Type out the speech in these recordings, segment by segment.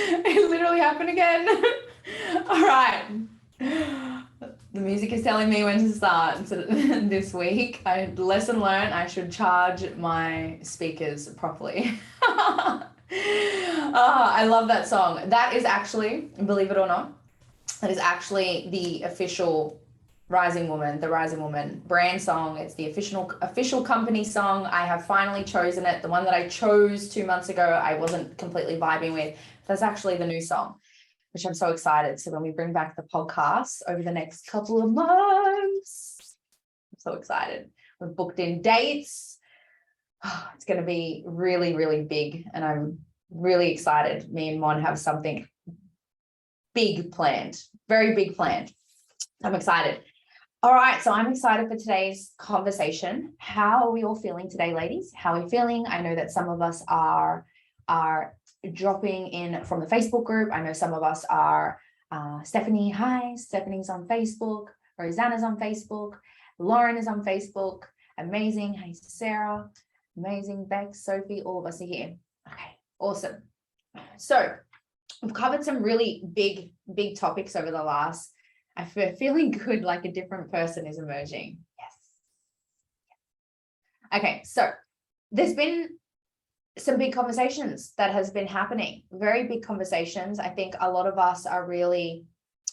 It literally happened again. All right. The music is telling me when to start this week. Lesson learned, I should charge my speakers properly. I love that song. That is actually, believe it or not, that is actually the official Rising Woman, the Rising Woman brand song. It's the official company song. I have finally chosen it. The one that I chose 2 months ago, I wasn't completely vibing with. That's actually the new song, which I'm so excited. So when we bring back the podcast over the next couple of months, I'm so excited. We've booked in dates. It's going to be really, really big. And I'm really excited. Me and Mon have something big planned, very big planned. I'm excited. All right, so I'm excited for today's conversation. How are we all feeling today, ladies? How are we feeling? I know that some of us are dropping in from the Facebook group. I know some of us are Stephanie. Hi, Stephanie's on Facebook. Rosanna's on Facebook. Lauren is on Facebook. Amazing. Hey, Sarah. Amazing. Bex, Sophie, all of us are here. Okay, awesome. So we've covered some really big topics over the last. I feel feeling good, like a different person is emerging. Yes. Okay, so there's been some big conversations that has been happening, very big conversations. I think a lot of us are really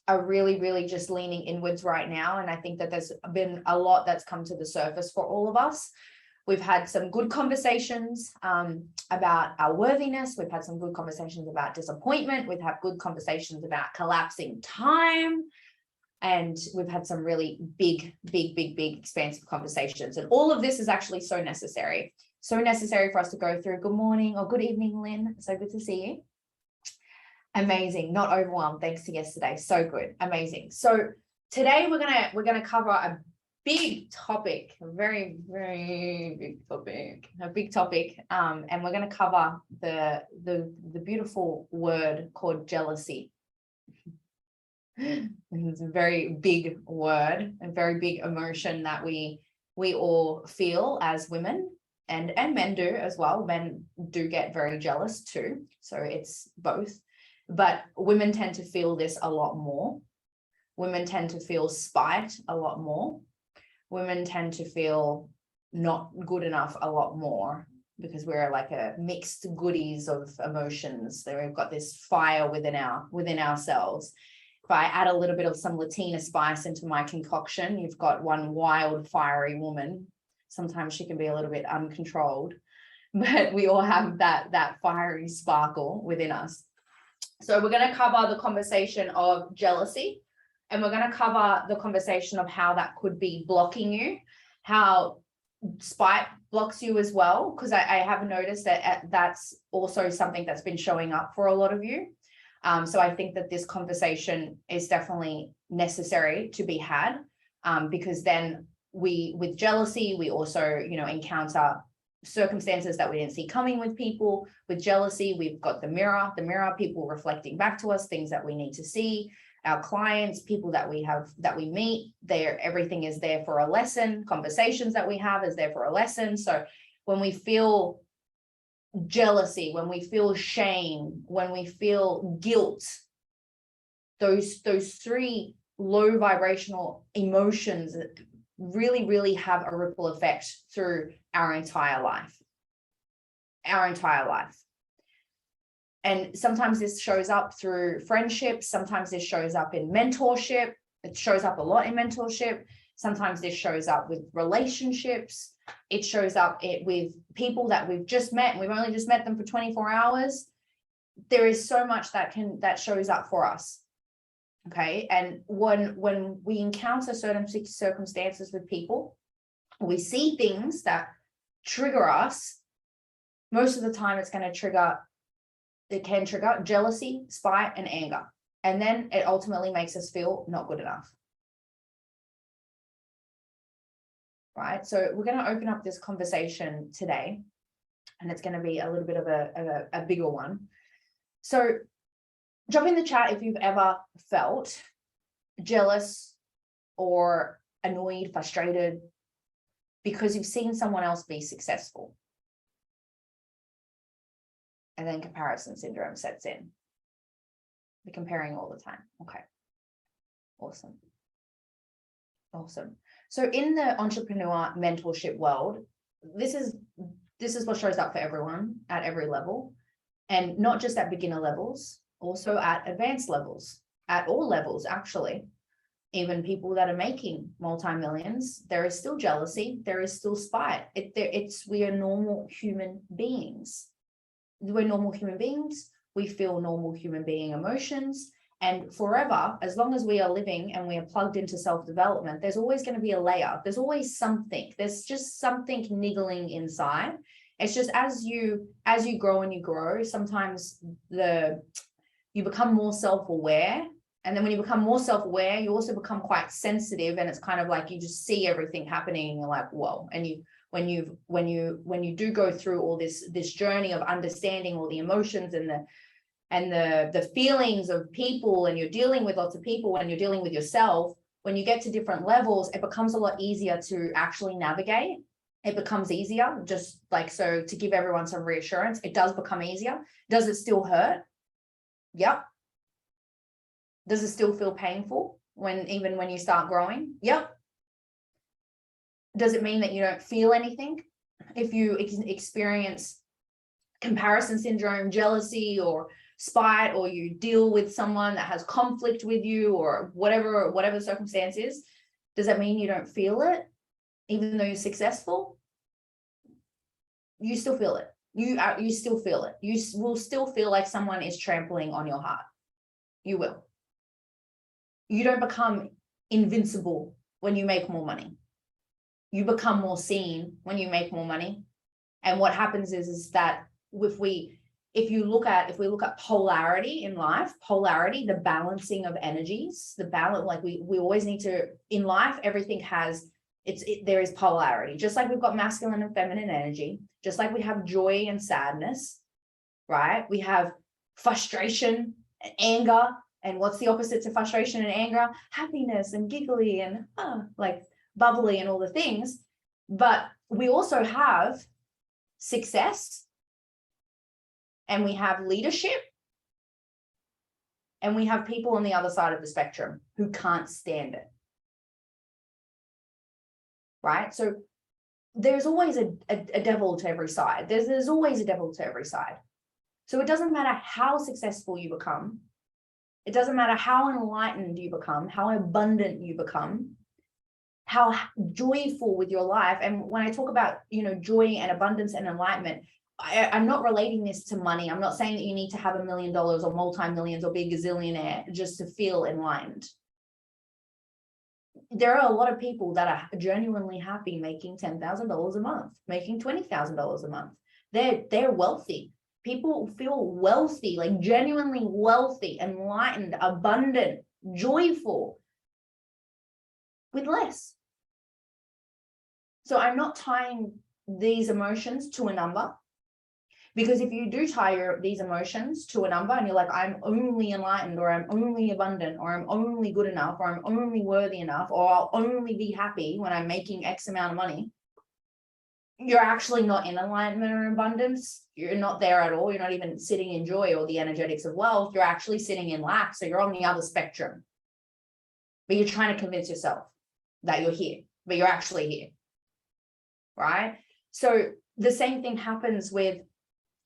just leaning inwards right now. And I think that there's been a lot that's come to the surface for all of us. We've had some good conversations about our worthiness. We've had some good conversations about disappointment. We've had good conversations about collapsing time. And we've had some really big, expansive conversations. And all of this is actually so necessary for us to go through. Good morning or good evening, Lynn. So good to see you. Amazing. Not overwhelmed. Thanks to yesterday. So good. Amazing. So today we're gonna cover a big topic, a very big topic, and we're gonna cover the beautiful word called jealousy. It's a very big word, a very big emotion that we all feel as women, and men do as well. Men do get very jealous too, so it's both. But women tend to feel this a lot more. Women tend to feel spite a lot more. Women tend to feel not good enough a lot more, because we're like a mixed goodies of emotions. So we've got this fire within ourselves. If I add a little bit of some Latina spice into my concoction, you've got one wild, fiery woman. Sometimes she can be a little bit uncontrolled, but we all have that fiery sparkle within us. So we're going to cover the conversation of jealousy, and we're going to cover the conversation of how that could be blocking you, how spite blocks you as well, because I have noticed that that's also something that's been showing up for a lot of you. So I think that this conversation is definitely necessary to be had, because then with jealousy, we also, encounter circumstances that we didn't see coming with people. With jealousy, we've got the mirror, people reflecting back to us, things that we need to see, our clients, people that we meet, everything is there for a lesson. Conversations that we have is there for a lesson. So when we feel jealousy, when we feel shame, when we feel guilt, those three low vibrational emotions really have a ripple effect through our entire life. And sometimes this shows up through friendships. Sometimes this shows up in mentorship. It shows up a lot in mentorship. Sometimes this shows up with relationships. It shows up with people that we've just met, and we've only just met them for 24 hours. There is so much that shows up for us. Okay. And when we encounter certain circumstances with people, we see things that trigger us. Most of the time it can trigger jealousy, spite, and anger. And then it ultimately makes us feel not good enough. Right. So we're going to open up this conversation today, and it's going to be a little bit of a bigger one. So drop in the chat if you've ever felt jealous or annoyed, frustrated because you've seen someone else be successful. And then comparison syndrome sets in. We're comparing all the time. Okay. Awesome. Awesome. So in the entrepreneur mentorship world, this is what shows up for everyone at every level, and not just at beginner levels, also at advanced levels, at all levels, actually. Even people that are making multi-millions, there is still jealousy, there is still spite. We are normal human beings. We're normal human beings. We feel normal human being emotions. And forever, as long as we are living and we are plugged into self-development, there's always going to be a layer. There's always something. There's just something niggling inside. It's just as you grow and you grow, sometimes you become more self-aware. And then when you become more self-aware, you also become quite sensitive, and it's kind of like you just see everything happening and you're like, whoa. And when you do go through all this journey of understanding all the emotions and the feelings of people, and you're dealing with lots of people, when you're dealing with yourself, when you get to different levels, it becomes a lot easier to actually navigate. It becomes easier, just like, so to give everyone some reassurance, it does become easier. Does it still hurt? Yep. Does it still feel painful even when you start growing? Yep. Does it mean that you don't feel anything? If you experience comparison syndrome, jealousy, or spite, or you deal with someone that has conflict with you, or whatever the circumstance is, does that mean you don't feel it? Even though you're successful, you still feel it. You still feel it. You will still feel like someone is trampling on your heart. You will. You don't become invincible when you make more money. You become more seen when you make more money. And what happens is that if we look at polarity in life, the balancing of energies, the balance, like we always need to, in life, everything has, there is polarity. Just like we've got masculine and feminine energy, just like we have joy and sadness, right? We have frustration and anger. And what's the opposite to frustration and anger? Happiness and giggly and like bubbly and all the things. But we also have success, and we have leadership, and we have people on the other side of the spectrum who can't stand it. Right? So there's always a devil to every side. There's always a devil to every side. So it doesn't matter how successful you become. It doesn't matter how enlightened you become, how abundant you become, how joyful with your life. And when I talk about, joy and abundance and enlightenment, I'm not relating this to money. I'm not saying that you need to have $1 million or multi-millions or be a gazillionaire just to feel enlightened. There are a lot of people that are genuinely happy making $10,000 a month, making $20,000 a month. They're wealthy. People feel wealthy, like genuinely wealthy, enlightened, abundant, joyful with less. So I'm not tying these emotions to a number, because if you do tie these emotions to a number and you're like, I'm only enlightened, or I'm only abundant, or I'm only good enough, or I'm only worthy enough, or I'll only be happy when I'm making X amount of money, you're actually not in alignment or abundance. You're not there at all. You're not even sitting in joy or the energetics of wealth. You're actually sitting in lack. So you're on the other spectrum, but you're trying to convince yourself that you're here, but you're actually here, right? So the same thing happens with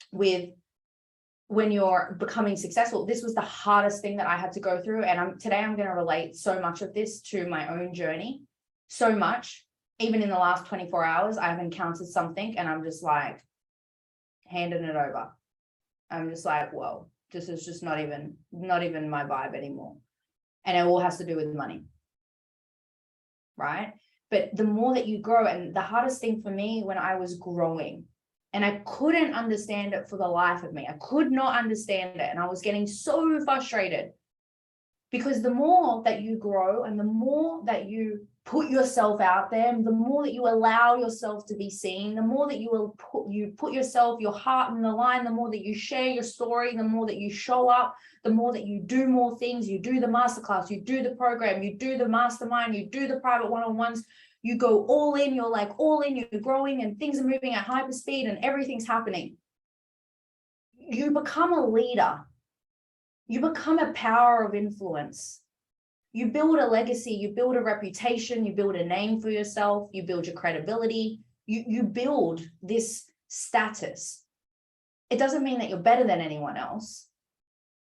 when you're becoming successful. This was the hardest thing that I had to go through. And today I'm going to relate so much of this to my own journey, so much. Even in the last 24 hours, I've encountered something and I'm just like handing it over. I'm just like, whoa, this is just not even my vibe anymore. And it all has to do with money, right? But the more that you grow, and the hardest thing for me when I was growing, and I couldn't understand it for the life of me, I could not understand it. And I was getting so frustrated, because the more that you grow and the more that you put yourself out there, the more that you allow yourself to be seen, the more that you will put yourself, your heart in the line, the more that you share your story, the more that you show up, the more that you do more things, you do the masterclass, you do the program, you do the mastermind, you do the private one-on-ones, you go all in, you're like all in, you're growing and things are moving at hyper speed and everything's happening. You become a leader. you become a power of influence. You build a legacy, you build a reputation, you build a name for yourself, you build your credibility, you build this status. It doesn't mean that you're better than anyone else.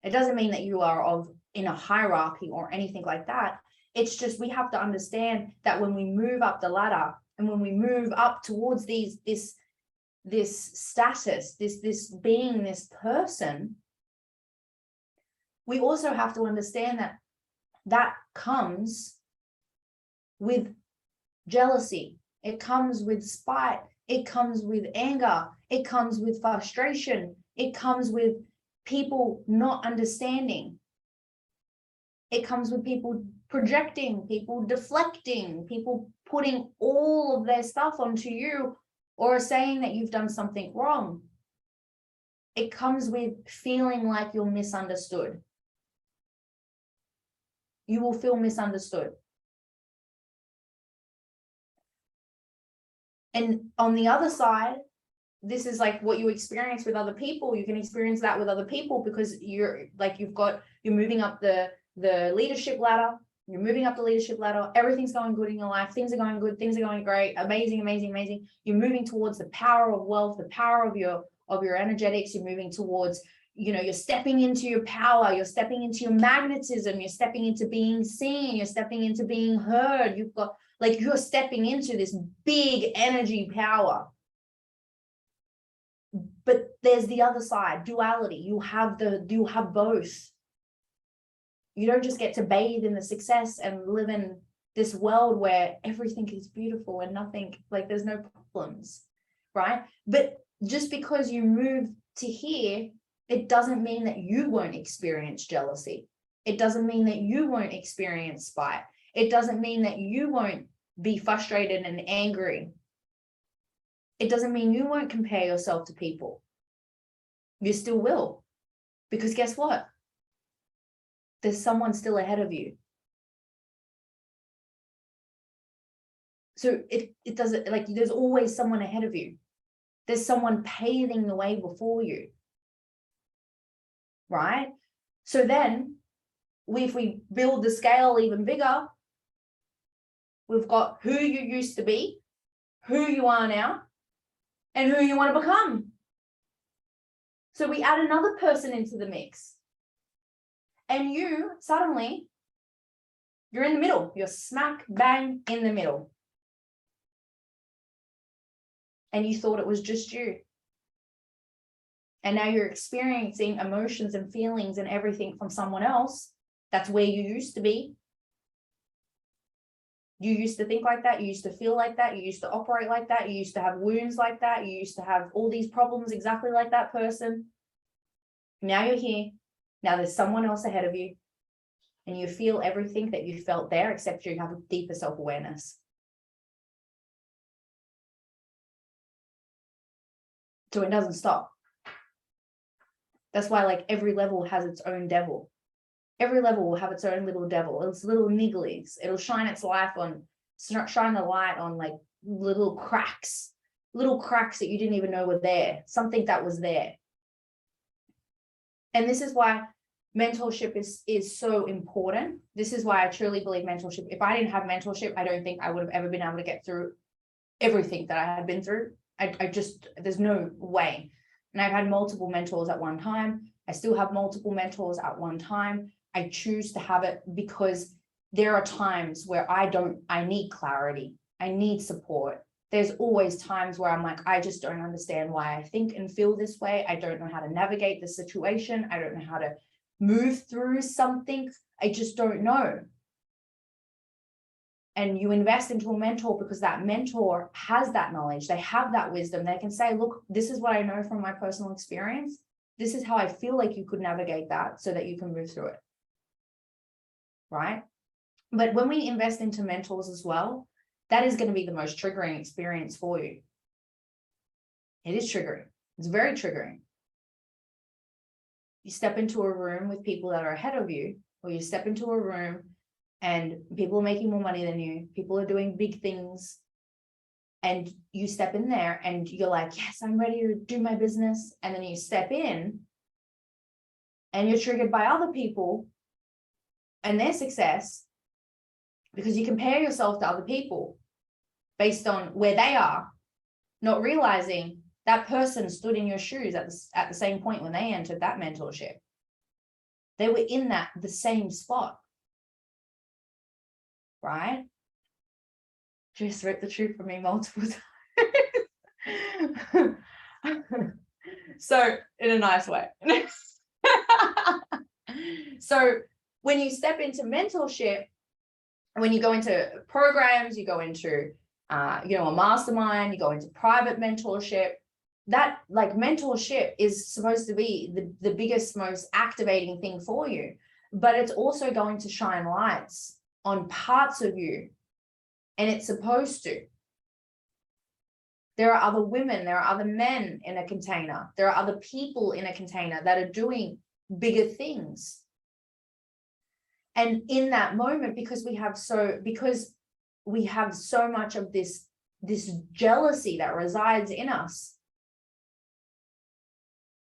It doesn't mean that you are in a hierarchy or anything like that. It's just we have to understand that when we move up the ladder and when we move up towards this status, this being this person, we also have to understand that comes with jealousy. It comes with spite. It comes with anger. It comes with frustration. It comes with people not understanding. It comes with people projecting, people deflecting, people putting all of their stuff onto you or saying that you've done something wrong. It comes with feeling like you're misunderstood. You will feel misunderstood. And on the other side, this is like what you experience with other people. You can experience that with other people because you're moving up the leadership ladder. You're moving up the leadership ladder. Everything's going good in your life. Things are going good. Things are going great. Amazing, amazing, amazing. You're moving towards the power of wealth, the power of your energetics. You're moving towards, you're stepping into your power. You're stepping into your magnetism. You're stepping into being seen. You're stepping into being heard. You're stepping into this big energy power. But there's the other side, duality. You have both. You don't just get to bathe in the success and live in this world where everything is beautiful and nothing, there's no problems, right? But just because you move to here, it doesn't mean that you won't experience jealousy. It doesn't mean that you won't experience spite. It doesn't mean that you won't be frustrated and angry. It doesn't mean you won't compare yourself to people. You still will. Because guess what? There's someone still ahead of you. So it doesn't, there's always someone ahead of you. There's someone paving the way before you. Right? So then, if we build the scale even bigger, we've got who you used to be, who you are now, and who you want to become. So we add another person into the mix. And you suddenly, you're in the middle. You're smack bang in the middle. And you thought it was just you. And now you're experiencing emotions and feelings and everything from someone else. That's where you used to be. You used to think like that. You used to feel like that. You used to operate like that. You used to have wounds like that. You used to have all these problems exactly like that person. Now you're here. Now there's someone else ahead of you. And you feel everything that you felt there, except you have a deeper self-awareness. So it doesn't stop. That's why every level has its own devil. Every level will have its own little devil. It's little nigglies. It'll shine the light on little cracks that you didn't even know were there. Something that was there. And this is why mentorship is so important. This is why I truly believe mentorship. If I didn't have mentorship, I don't think I would have ever been able to get through everything that I had been through. There's no way. And I've had multiple mentors at one time. I still have multiple mentors at one time. I choose to have it because there are times where I need clarity. I need support. There's always times where I'm I just don't understand why I think and feel this way. I don't know how to navigate the situation. I don't know how to move through something. I just don't know. And you invest into a mentor because that mentor has that knowledge. They have that wisdom. They can say, look, this is what I know from my personal experience. This is how I feel like you could navigate that so that you can move through it. Right? But when we invest into mentors as well, that is going to be the most triggering experience for you. It is triggering. It's very triggering. You step into a room with people that are ahead of you, or you step into a room and people are making more money than you, people are doing big things, and you step in there and you're like, yes, I'm ready to do my business. And then you step in and you're triggered by other people and their success because you compare yourself to other people based on where they are, not realizing that person stood in your shoes at the same point when they entered that mentorship. They were in the same spot, right? Just ripped the truth from me multiple times. So in a nice way. So when you step into mentorship, when you go into programs, you go into a mastermind, you go into private mentorship, that like mentorship is supposed to be the biggest, most activating thing for you, but it's also going to shine lights on parts of you, and it's supposed to. There are other women, there are other men in a container, there are other people in a container that are doing bigger things. And in that moment, because we have so much of this jealousy that resides in us,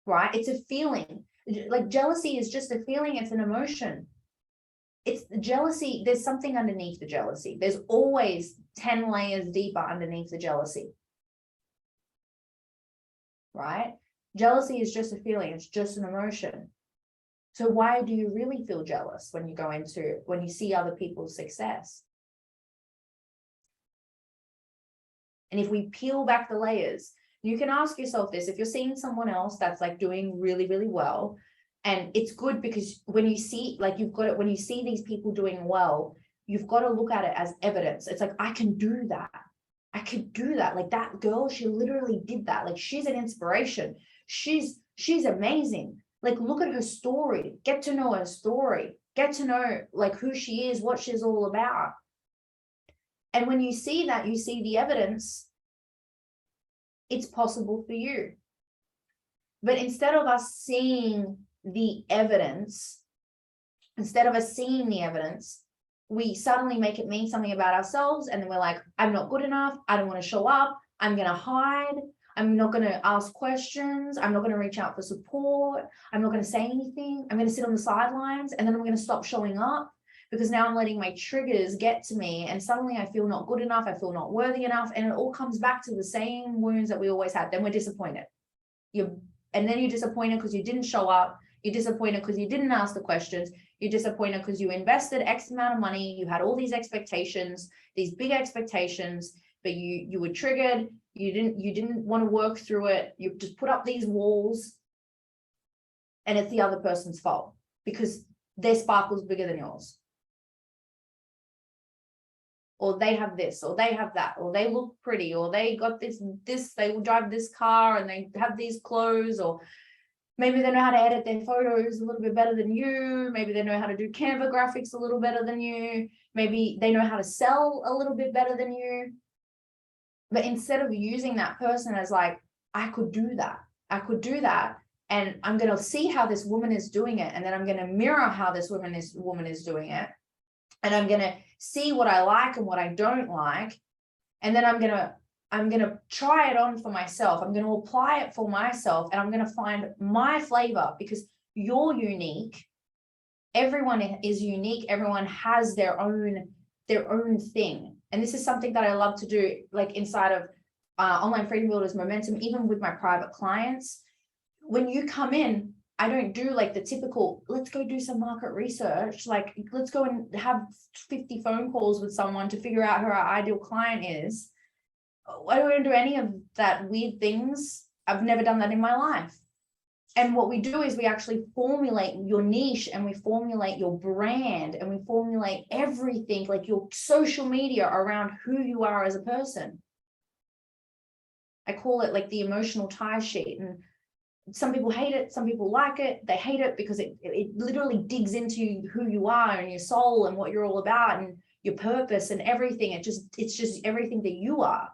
right? It's a feeling. Like jealousy is just a feeling, it's an emotion. It's jealousy, there's something underneath the jealousy. There's always 10 layers deeper underneath the jealousy. Right? Jealousy is just a feeling, it's just an emotion. So why do you really feel jealous when you see other people's success? And if we peel back the layers, you can ask yourself this: if you're seeing someone else that's like doing really, really well, and it's good because when you see, like when you see these people doing well, you've got to look at it as evidence. It's like, I can do that. I could do that. Like that girl, she literally did that. Like she's an inspiration. She's amazing. Like look at her story, get to know her story, get to know like who she is, what she's all about. And when you see that, you see the evidence, it's possible for you. But instead of us seeing the evidence, we suddenly make it mean something about ourselves. And then we're like, I'm not good enough. I don't want to show up. I'm going to hide. I'm not going to ask questions. I'm not going to reach out for support. I'm not going to say anything. I'm going to sit on the sidelines, and then I'm going to stop showing up because now I'm letting my triggers get to me. And suddenly I feel not good enough. I feel not worthy enough. And it all comes back to the same wounds that we always had. Then we're disappointed. And then you're disappointed because you didn't show up. You're disappointed because you didn't ask the questions. You're disappointed because you invested X amount of money. You had all these expectations, these big expectations, but you were triggered. You didn't want to work through it. You just put up these walls, and it's the other person's fault because their sparkle's bigger than yours. Or they have this, or they have that, or they look pretty, or they got this, they will drive this car and they have these clothes, or maybe they know how to edit their photos a little bit better than you. Maybe they know how to do Canva graphics a little better than you. Maybe they know how to sell a little bit better than you. But instead of using that person as like, I could do that, and I'm going to see how this woman is doing it, and then I'm going to mirror how this woman is doing it, and I'm going to see what I like and what I don't like, and then I'm going to try it on for myself. I'm going to apply it for myself, and I'm going to find my flavor, because you're unique. Everyone is unique. Everyone has their own thing. And this is something that I love to do, like inside of Online Freedom Builders Momentum, even with my private clients. When you come in, I don't do like the typical, let's go do some market research. Like, let's go and have 50 phone calls with someone to figure out who our ideal client is. I don't do any of that weird things. I've never done that in my life. And what we do is we actually formulate your niche, and we formulate your brand, and we formulate everything, like your social media, around who you are as a person. I call it like the emotional tie sheet. And some people hate it, some people like it. They hate it because it literally digs into who you are and your soul and what you're all about and your purpose and everything. It's just everything that you are,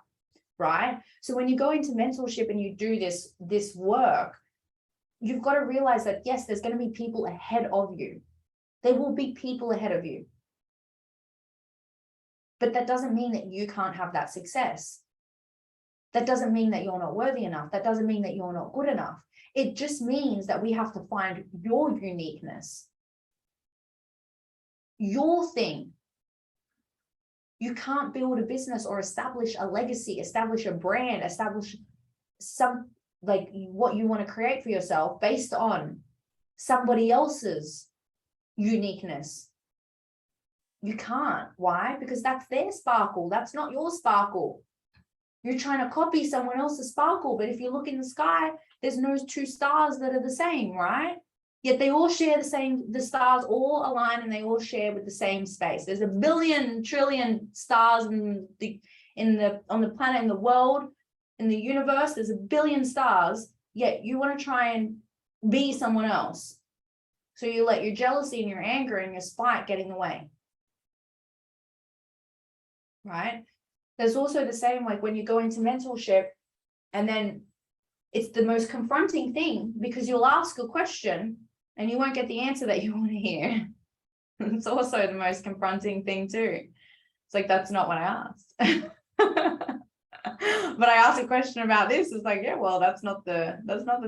right? So when you go into mentorship and you do this work, you've got to realize that, yes, there's going to be people ahead of you. There will be people ahead of you. But that doesn't mean that you can't have that success. That doesn't mean that you're not worthy enough. That doesn't mean that you're not good enough. It just means that we have to find your uniqueness, your thing. You can't build a business or establish a legacy, establish a brand, establish some, like, what you want to create for yourself based on somebody else's uniqueness. You can't. Why? Because that's their sparkle. That's not your sparkle. You're trying to copy someone else's sparkle, but if you look in the sky, there's no two stars that are the same, right? Yet they all share the stars all align and they all share with the same space. There's a billion trillion stars on the planet, in the world, in the universe. There's a billion stars, yet you want to try and be someone else. So you let your jealousy and your anger and your spite get in the way. Right? There's also the same, like when you go into mentorship, and then it's the most confronting thing, because you'll ask a question and you won't get the answer that you want to hear. It's also the most confronting thing too. It's like, that's not what I asked. But I asked a question about this. It's like, yeah, well, that's not the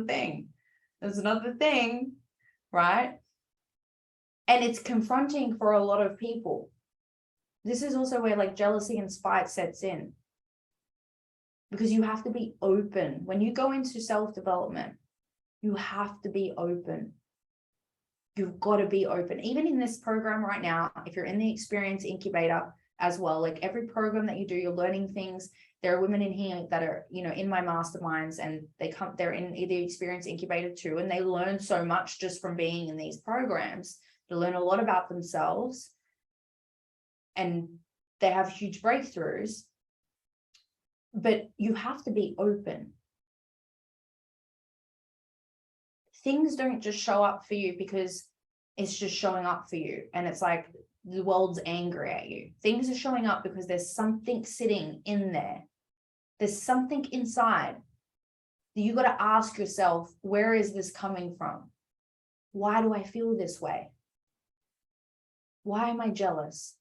thing. That's not the thing, right? And it's confronting for a lot of people. This is also where like jealousy and spite sets in. Because you have to be open. When you go into self-development, you have to be open. You've got to be open. Even in this program right now, if you're in the Experience Incubator as well, like every program that you do, you're learning things. There are women in here that are, in my masterminds, and they're in the Experience Incubator too. And they learn so much just from being in these programs. They learn a lot about themselves and they have huge breakthroughs. But you have to be open. Things don't just show up for you because it's just showing up for you. And it's like the world's angry at you. Things are showing up because there's something sitting in there. There's something inside that you got to ask yourself, where is this coming from? Why do I feel this way? Why am I jealous?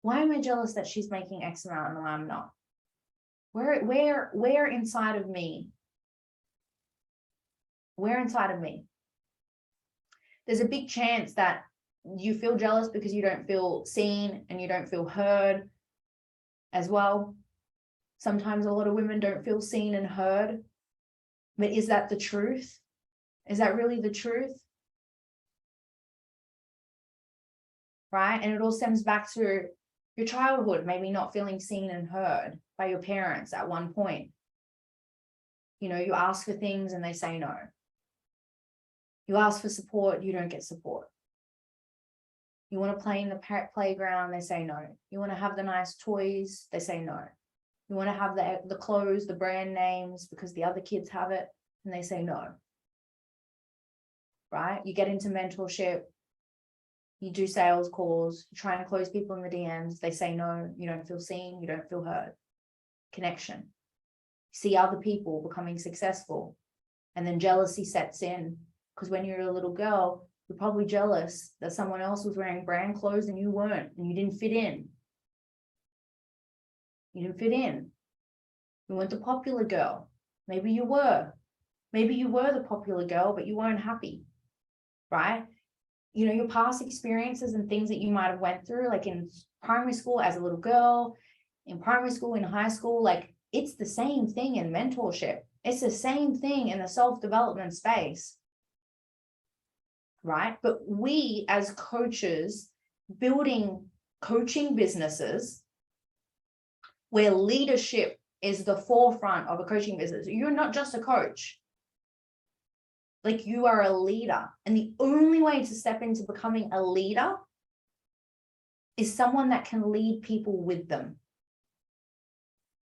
Why am I jealous that she's making X amount and I'm not? Where inside of me? Where inside of me? There's a big chance that you feel jealous because you don't feel seen and you don't feel heard as well. Sometimes a lot of women don't feel seen and heard. But is that the truth? Is that really the truth? Right? And it all stems back to your childhood, maybe not feeling seen and heard by your parents at one point. You ask for things and they say no. You ask for support, you don't get support. You want to play in the playground, they say no. You want to have the nice toys, they say no. You want to have the clothes, the brand names, because the other kids have it, and they say no. Right? You get into mentorship, you do sales calls, you try and close people in the DMs, they say no, you don't feel seen, you don't feel heard. Connection. You see other people becoming successful, and then jealousy sets in, because when you're a little girl, you're probably jealous that someone else was wearing brand clothes and you weren't, and you didn't fit in. You didn't fit in. You weren't the popular girl. Maybe you were. Maybe you were the popular girl, but you weren't happy, right? Your past experiences and things that you might have went through, like in primary school as a little girl, in primary school, in high school, like it's the same thing in mentorship. It's the same thing in the self-development space, right? But we as coaches building coaching businesses where leadership is the forefront of a coaching business. You're not just a coach. Like, you are a leader. And the only way to step into becoming a leader is someone that can lead people with them.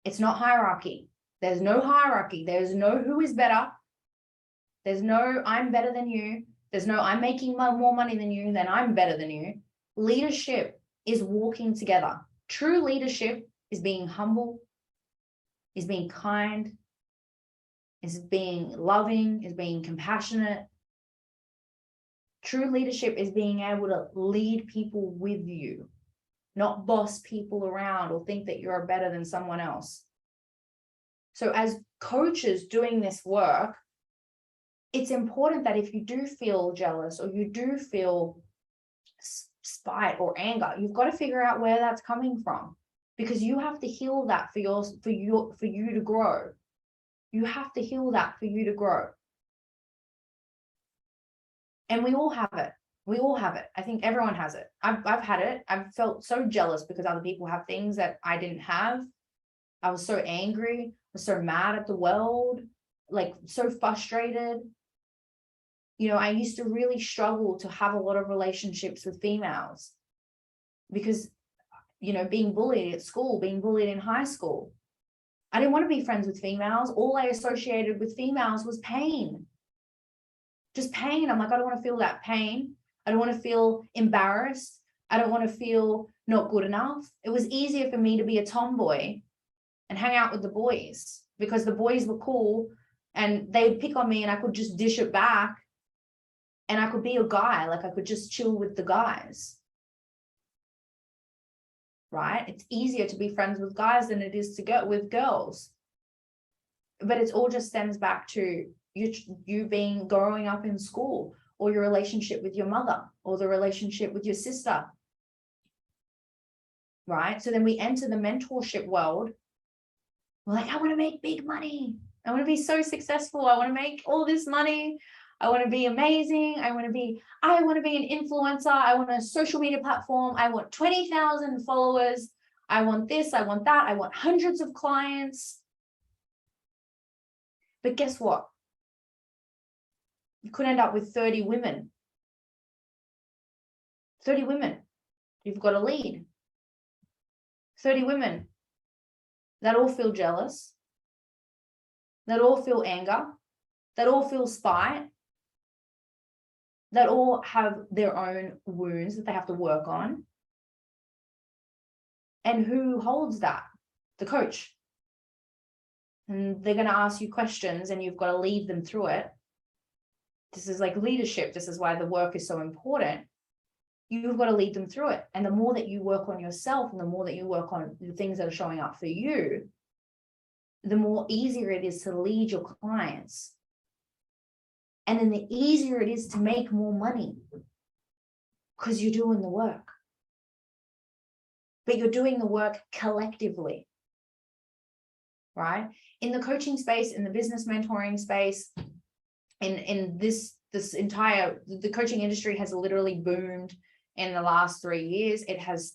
It's not hierarchy. There's no hierarchy. There's no who is better. There's no I'm better than you. There's no I'm making more money than you, then I'm better than you. Leadership is walking together. True leadership is being humble, is being kind, is being loving, is being compassionate. True leadership is being able to lead people with you, not boss people around or think that you're better than someone else. So as coaches doing this work, it's important that if you do feel jealous or you do feel spite or anger, you've got to figure out where that's coming from, because you have to heal that for you to grow. You have to heal that for you to grow. And we all have it. We all have it. I think everyone has it. I've had it. I've felt so jealous because other people have things that I didn't have. I was so angry. I was so mad at the world, like so frustrated. You know, I used to really struggle to have a lot of relationships with females because, you know, being bullied at school, being bullied in high school. I didn't want to be friends with females. All I associated with females was pain. Just pain. I'm like, I don't want to feel that pain. I don't want to feel embarrassed. I don't want to feel not good enough. It was easier for me to be a tomboy and hang out with the boys because the boys were cool and they would pick on me and I could just dish it back. And I could be a guy, like I could just chill with the guys. Right? It's easier to be friends with guys than it is to go with girls. But it all just stems back to you being growing up in school, or your relationship with your mother, or the relationship with your sister. Right? So then we enter the mentorship world. We're like, I want to make big money. I want to be so successful. I want to make all this money. I want to be amazing. I want to be an influencer. I want a social media platform. I want 20,000 followers. I want this. I want that. I want hundreds of clients. But guess what? You could end up with 30 women. 30 women you've got to lead. 30 women that all feel jealous, that all feel anger, that all feel spite, that all have their own wounds that they have to work on. And who holds that? The coach. And they're going to ask you questions and you've got to lead them through it. This is like leadership. This is why the work is so important. You've got to lead them through it. And the more that you work on yourself and the more that you work on the things that are showing up for you, the more easier it is to lead your clients. And then the easier it is to make more money because you're doing the work. But you're doing the work collectively, right? In the coaching space, in the business mentoring space, in this entire, the coaching industry has literally boomed in the last 3 years. It has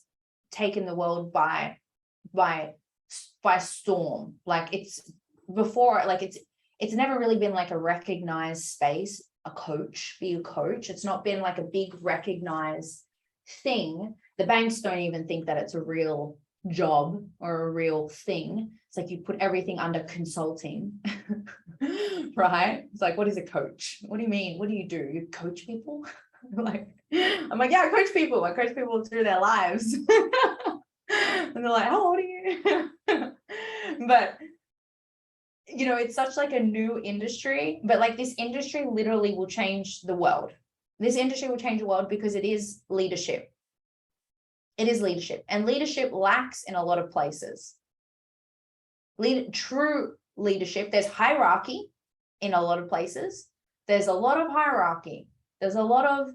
taken the world by storm. Like it's never really been like a recognized space, be a coach. It's not been like a big recognized thing. The banks don't even think that it's a real job or a real thing. It's like you put everything under consulting, right? It's like, what is a coach? What do you mean? What do? You coach people? I'm like, yeah, I coach people. I coach people through their lives. And they're like, how old are you? But you know, it's such like a new industry, but like this industry literally will change the world. This industry will change the world because it is leadership. It is leadership, and leadership lacks in a lot of places. True leadership, there's hierarchy in a lot of places. There's a lot of hierarchy. There's a lot of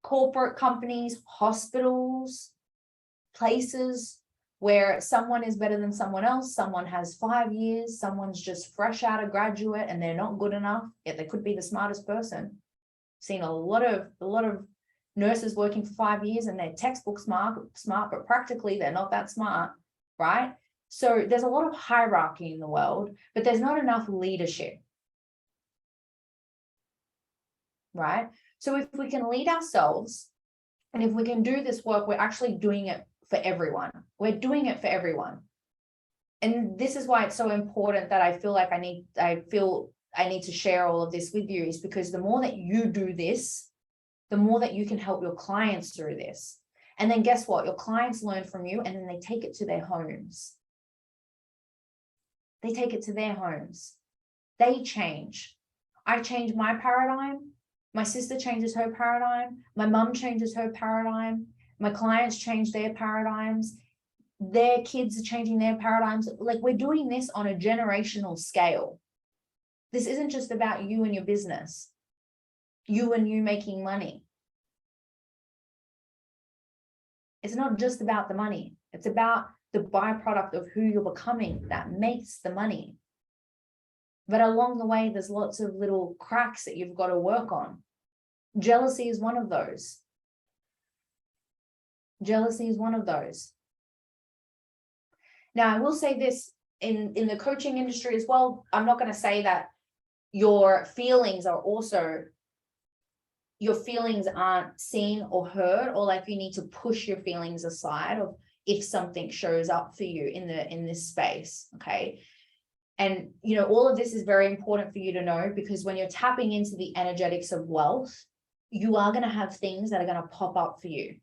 corporate companies, hospitals, places where someone is better than someone else. Someone has 5 years, someone's just fresh out of graduate and they're not good enough, yet they could be the smartest person. Seen a lot of nurses working for 5 years and they're textbook smart, but practically they're not that smart, right? So there's a lot of hierarchy in the world, but there's not enough leadership, right? So if we can lead ourselves and if we can do this work, we're actually doing it for everyone. We're doing it for everyone. And this is why it's so important that I feel like I need to share all of this with you, is because the more that you do this, the more that you can help your clients through this. And then guess what? Your clients learn from you and then they take it to their homes. They take it to their homes. They change. I change my paradigm. My sister changes her paradigm. My mum changes her paradigm. My clients change their paradigms. their kids are changing their paradigms. Like, we're doing this on a generational scale. This isn't just about you and your business, you and you making money. It's not just about the money. It's about the byproduct of who you're becoming that makes the money. But along the way, there's lots of little cracks that you've got to work on. Jealousy is one of those. Jealousy is one of those. Now, I will say this in the coaching industry as well. I'm not going to say that your feelings aren't seen or heard, or like you need to push your feelings aside of if something shows up for you in this space. Okay. And, you know, all of this is very important for you to know, because when you're tapping into the energetics of wealth, you are going to have things that are going to pop up for you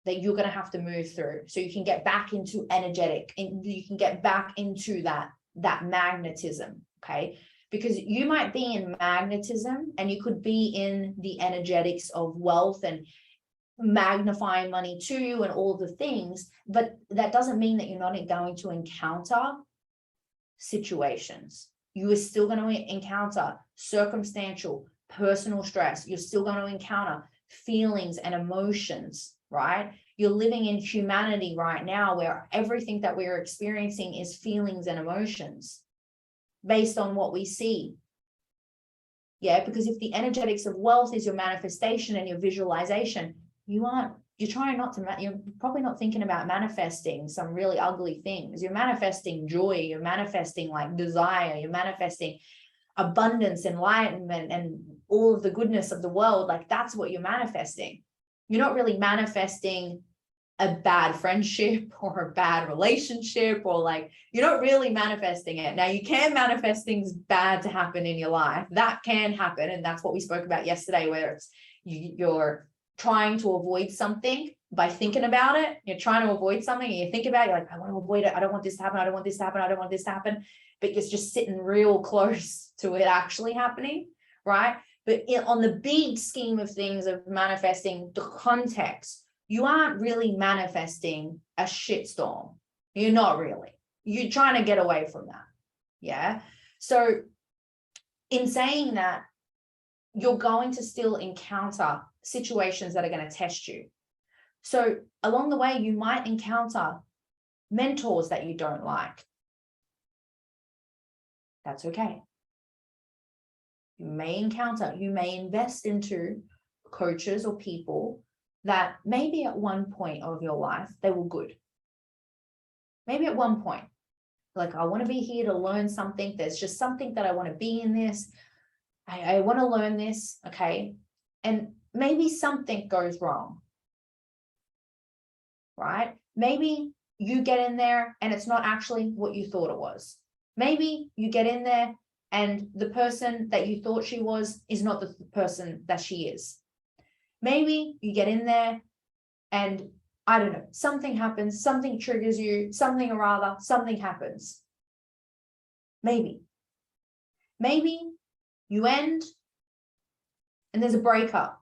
that you're going to have to move through. So you can get back into energetic, and you can get back into that magnetism. Okay. Because you might be in magnetism and you could be in the energetics of wealth and magnifying money to you and all the things, but that doesn't mean that you're not going to encounter situations. You are still going to encounter circumstantial, personal stress. You're still going to encounter feelings and emotions, right? You're living in humanity right now where everything that we're experiencing is feelings and emotions based on what we see. Yeah, because if the energetics of wealth is your manifestation and your visualization, you're probably not thinking about manifesting some really ugly things. You're manifesting joy, you're manifesting like desire, you're manifesting abundance, enlightenment, and all of the goodness of the world. Like, that's what you're manifesting. You're not really manifesting a bad friendship or a bad relationship, or like, you're not really manifesting it. Now, you can manifest things bad to happen in your life. That can happen. And that's what we spoke about yesterday, where it's you're trying to avoid something by thinking about it. You're trying to avoid something and you think about it, you're like, I want to avoid it. I don't want this to happen. I don't want this to happen. I don't want this to happen. But it's just sitting real close to it actually happening, right? But on the big scheme of things of manifesting, the context, you aren't really manifesting a shitstorm. You're not really. You're trying to get away from that. Yeah. So in saying that, you're going to still encounter situations that are going to test you. So along the way, you might encounter mentors that you don't like. That's okay. You may invest into coaches or people that maybe at one point of your life, they were good. Maybe at one point, like, I want to be here to learn something. There's just something that I want to be in this. I want to learn this. Okay. And maybe something goes wrong, right? Maybe you get in there and it's not actually what you thought it was. Maybe you get in there and the person that you thought she was is not the person that she is. Maybe you get in there and, I don't know, something happens, something triggers you, something happens. Maybe you end and there's a breakup.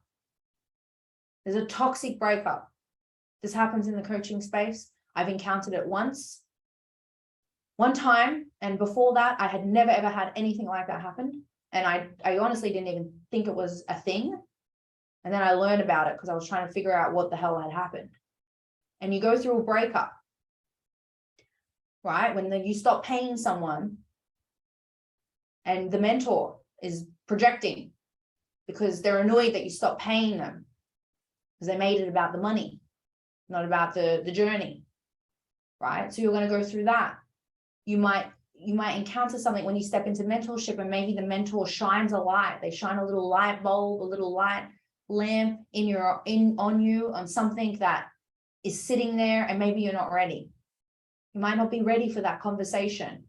There's a toxic breakup. This happens in the coaching space. I've encountered it one time, and before that, I had never ever had anything like that happen. And I honestly didn't even think it was a thing. And then I learned about it because I was trying to figure out what the hell had happened. And you go through a breakup, right? When you stop paying someone and the mentor is projecting because they're annoyed that you stop paying them because they made it about the money, not about the journey, right? So you're going to go through that. You might encounter something when you step into mentorship, and maybe the mentor shines a light. They shine a little light bulb, a little light lamp on you on something that is sitting there, and maybe you're not ready. You might not be ready for that conversation.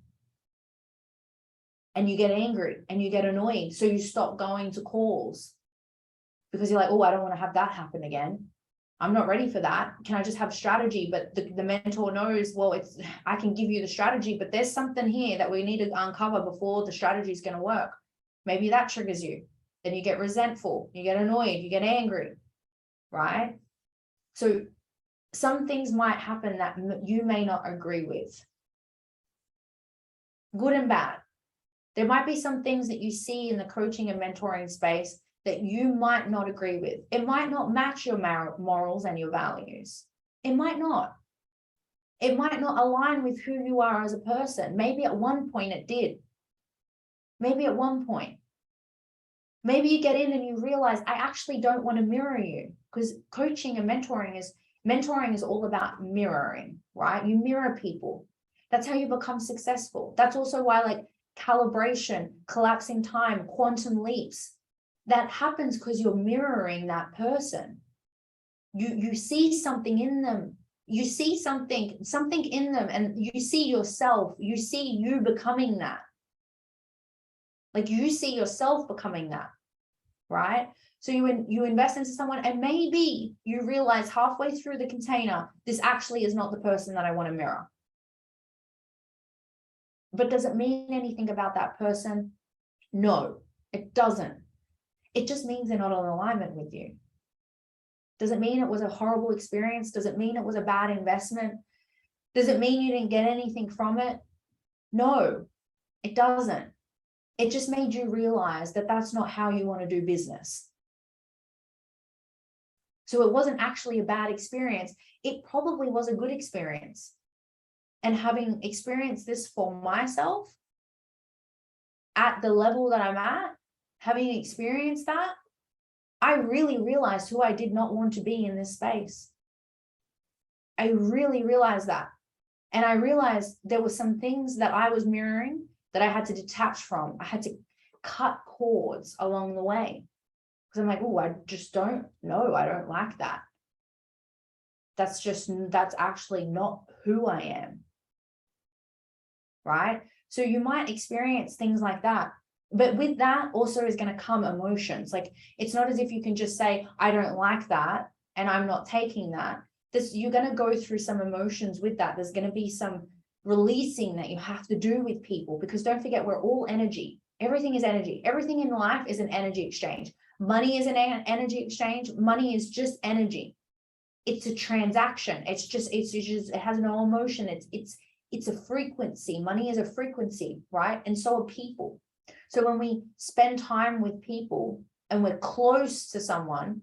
And you get angry and you get annoyed. So you stop going to calls because you're like, oh, I don't want to have that happen again. I'm not ready for that. Can I just have strategy? But the mentor knows, well, I can give you the strategy, but there's something here that we need to uncover before the strategy is going to work. Maybe that triggers you. Then you get resentful, you get annoyed, you get angry, right? So some things might happen that you may not agree with. Good and bad. There might be some things that you see in the coaching and mentoring space that you might not agree with. It might not match your morals and your values. It might not. It might not align with who you are as a person. Maybe at one point it did. Maybe at one point. Maybe you get in and you realize, I actually don't want to mirror you, because coaching and mentoring is all about mirroring, right? You mirror people. That's how you become successful. That's also why, like, calibration, collapsing time, quantum leaps, that happens because you're mirroring that person. You see something in them. You see something in them, and you see yourself. You see you becoming that. Like, you see yourself becoming that, right? So you invest into someone, and maybe you realize halfway through the container, this actually is not the person that I want to mirror. But does it mean anything about that person? No, it doesn't. It just means they're not in alignment with you. Does it mean it was a horrible experience? Does it mean it was a bad investment? Does it mean you didn't get anything from it? No, it doesn't. It just made you realize that that's not how you want to do business. So it wasn't actually a bad experience. It probably was a good experience. And having experienced this for myself at the level that I'm at, having experienced that, I really realized who I did not want to be in this space. I really realized that. And I realized there were some things that I was mirroring that I had to detach from. I had to cut cords along the way. Because I'm like, oh, I just don't know. I don't like that. That's actually not who I am. Right? So you might experience things like that. But with that also is going to come emotions. Like, it's not as if you can just say, I don't like that and I'm not taking that. You're going to go through some emotions with that. There's going to be some releasing that you have to do with people, because don't forget, we're all energy. Everything is energy. Everything in life is an energy exchange. Money is an energy exchange. Money is just energy. It's a transaction. It has no emotion. It's a frequency. Money is a frequency, right? And so are people. So when we spend time with people and we're close to someone,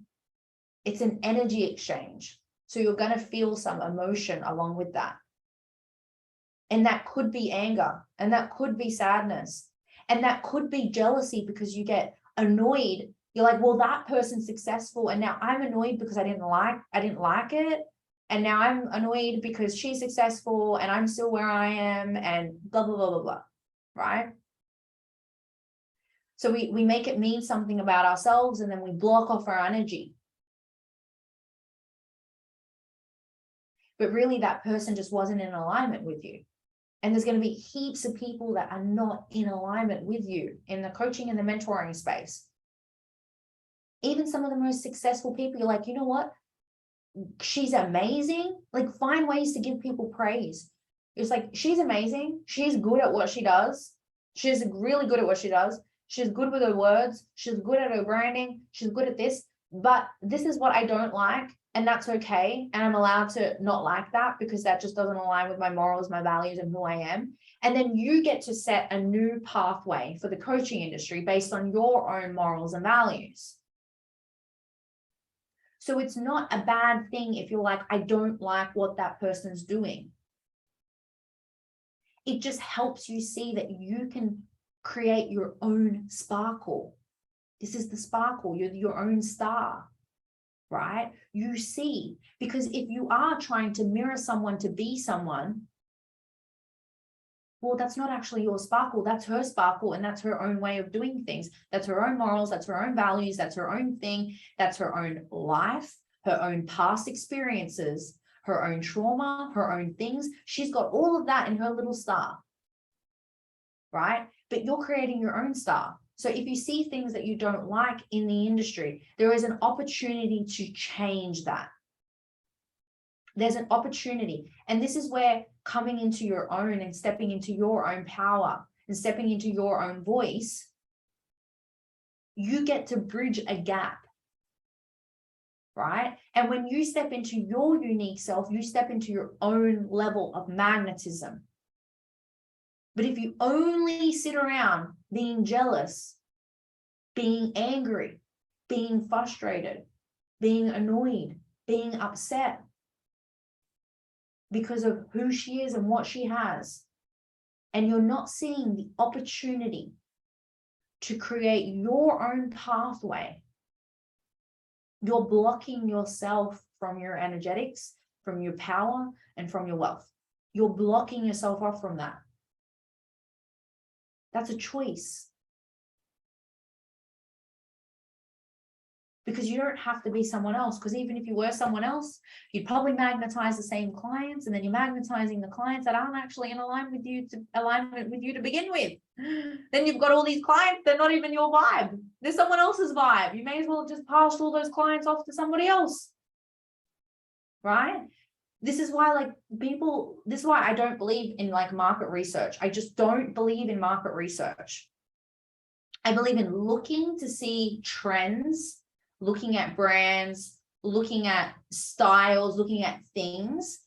it's an energy exchange. So you're going to feel some emotion along with that. And that could be anger, and that could be sadness, and that could be jealousy, because you get annoyed. You're like, well, that person's successful, and now I'm annoyed because I didn't like it. And now I'm annoyed because she's successful and I'm still where I am, and blah, blah, blah, blah, blah. Right? So we make it mean something about ourselves, and then we block off our energy. But really, that person just wasn't in alignment with you. And there's going to be heaps of people that are not in alignment with you in the coaching and the mentoring space. Even some of the most successful people, you're like, you know what? She's amazing. Like, find ways to give people praise. It's like, she's amazing. She's good at what she does. She's really good at what she does. She's good with her words. She's good at her branding. She's good at this. But this is what I don't like. And that's okay. And I'm allowed to not like that, because that just doesn't align with my morals, my values, and who I am. And then you get to set a new pathway for the coaching industry based on your own morals and values. So it's not a bad thing if you're like, I don't like what that person's doing. It just helps you see that you can create your own sparkle. This is the sparkle. You're your own star. Right? You see, because if you are trying to mirror someone to be someone, well, that's not actually your sparkle. That's her sparkle, and that's her own way of doing things. That's her own morals. That's her own values. That's her own thing. That's her own life, her own past experiences, her own trauma, her own things. She's got all of that in her little star, right? But you're creating your own star. So if you see things that you don't like in the industry, there is an opportunity to change that. There's an opportunity. And this is where coming into your own and stepping into your own power and stepping into your own voice, you get to bridge a gap. right? And when you step into your unique self, you step into your own level of magnetism. But if you only sit around being jealous, being angry, being frustrated, being annoyed, being upset because of who she is and what she has, and you're not seeing the opportunity to create your own pathway, you're blocking yourself from your energetics, from your power, and from your wealth. You're blocking yourself off from that. That's a choice. Because you don't have to be someone else. Because even if you were someone else, you'd probably magnetize the same clients, and then you're magnetizing the clients that aren't actually in alignment with you to begin with. Then you've got all these clients, they're not even your vibe. They're someone else's vibe. You may as well have just passed all those clients off to somebody else. Right? This is why this is why I don't believe in market research. I just don't believe in market research. I believe in looking to see trends, looking at brands, looking at styles, looking at things,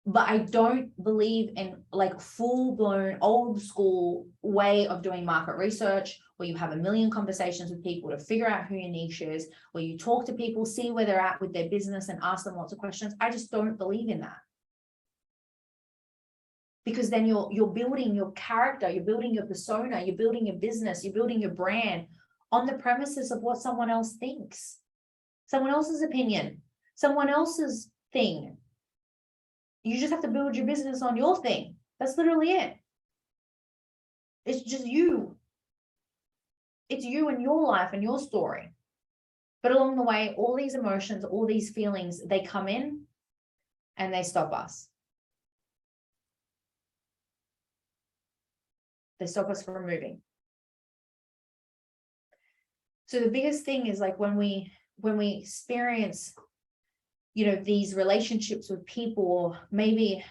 but I don't believe in full-blown old school way of doing market research, where you have a million conversations with people to figure out who your niche is, where you talk to people, see where they're at with their business and ask them lots of questions. I just don't believe in that. Because then you're building your character, you're building your persona, you're building your business, you're building your brand on the premises of what someone else thinks, someone else's opinion, someone else's thing. You just have to build your business on your thing. That's literally it. It's just you. It's you and your life and your story. But along the way, all these emotions, all these feelings, they come in and they stop us. They stop us from moving. So the biggest thing is when we experience, these relationships with people, or maybe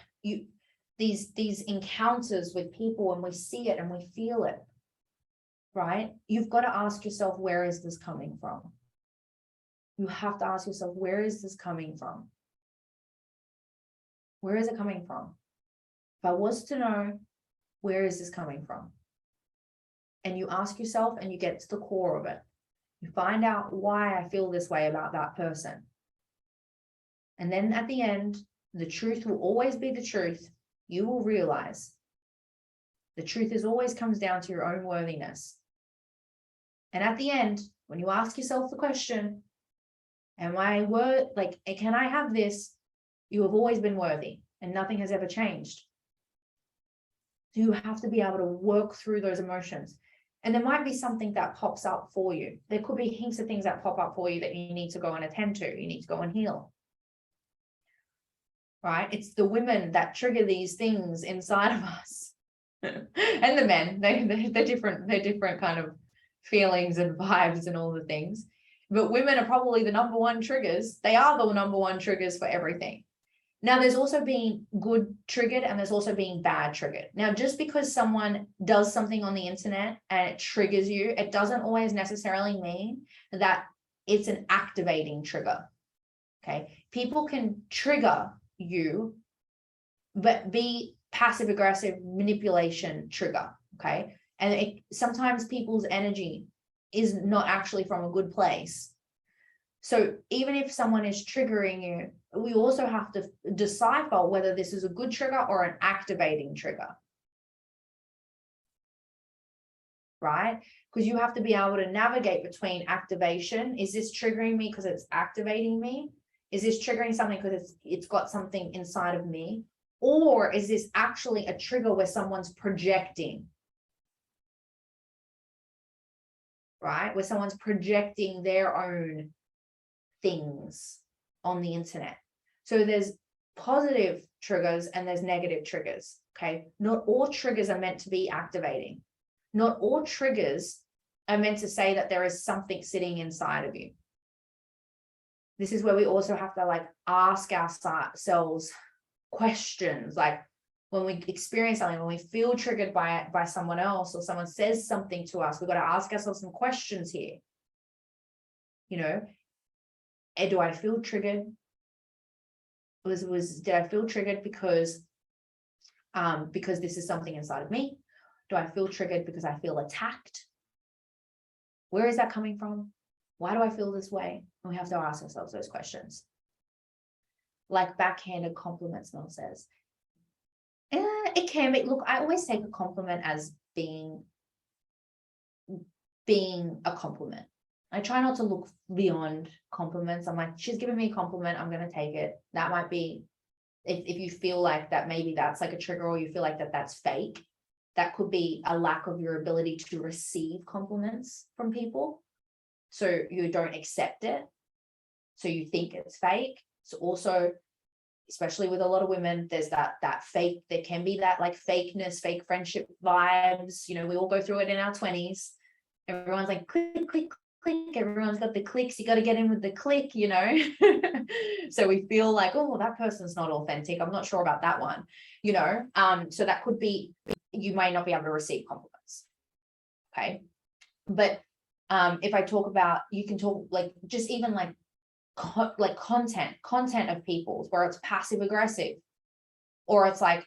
these encounters with people, and we see it and we feel it, right? You've got to ask yourself, where is this coming from? You have to ask yourself, where is this coming from? Where is it coming from? If I was to know, where is this coming from? And you ask yourself and you get to the core of it. You find out why I feel this way about that person. And then at the end, the truth will always be the truth. You will realize the truth always comes down to your own worthiness. And at the end, when you ask yourself the question, can I have this? You have always been worthy and nothing has ever changed. So you have to be able to work through those emotions. And there might be something that pops up for you. There could be heaps of things that pop up for you that you need to go and attend to. You need to go and heal. Right? It's the women that trigger these things inside of us. And the men, they're different kind of feelings and vibes and all the things. But women are probably the number one triggers. They are the number one triggers for everything. Now, there's also being good triggered and there's also being bad triggered. Now, just because someone does something on the internet and it triggers you, it doesn't always necessarily mean that it's an activating trigger. Okay. People can trigger you, but be passive aggressive manipulation trigger. Okay. And sometimes people's energy is not actually from a good place. So even if someone is triggering you, we also have to decipher whether this is a good trigger or an activating trigger. Right? Because you have to be able to navigate between activation. Is this triggering me because it's activating me? Is this triggering something because it's got something inside of me? Or is this actually a trigger where someone's projecting? Right? Where someone's projecting their own things on the internet. So there's positive triggers and there's negative triggers. Okay. Not all triggers are meant to be activating. Not all triggers are meant to say that there is something sitting inside of you. This is where we also have to ask ourselves questions. When we experience something, when we feel triggered by someone else or someone says something to us, we've got to ask ourselves some questions here. do I feel triggered? Did I feel triggered because this is something inside of me? Do I feel triggered because I feel attacked? Where is that coming from? Why do I feel this way? And we have to ask ourselves those questions. Like backhanded compliments, Mel says. It can be. Look, I always take a compliment as being a compliment. I try not to look beyond compliments. I'm like, she's giving me a compliment, I'm going to take it. That might be, if you feel like that, maybe that's like a trigger, or you feel like that's fake. That could be a lack of your ability to receive compliments from people. So you don't accept it. So you think it's fake. So also, especially with a lot of women, there's that fake, there can be that like fakeness, fake friendship vibes. You know, we all go through it in our 20s. Everyone's like, click, click, click. Everyone's got the clicks. You got to get in with the click, you know. So we feel like, oh, that person's not authentic. I'm not sure about that one, you know. So that could be, you may not be able to receive compliments. Okay. But if I talk about, you can talk like just even like content of people's, where it's passive aggressive, or it's like,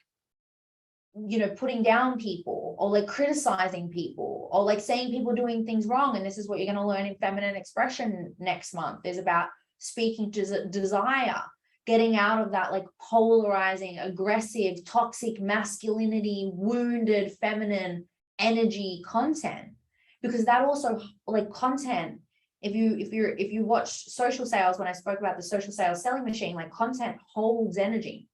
you know, putting down people, or like criticizing people, or like saying people doing things wrong. And this is what you're going to learn in feminine expression next month, is about speaking to desire, getting out of that like polarizing, aggressive, toxic masculinity, wounded feminine energy content. Because that also, like content, if you watch social sales, when I spoke about the social sales selling machine, like content holds energy.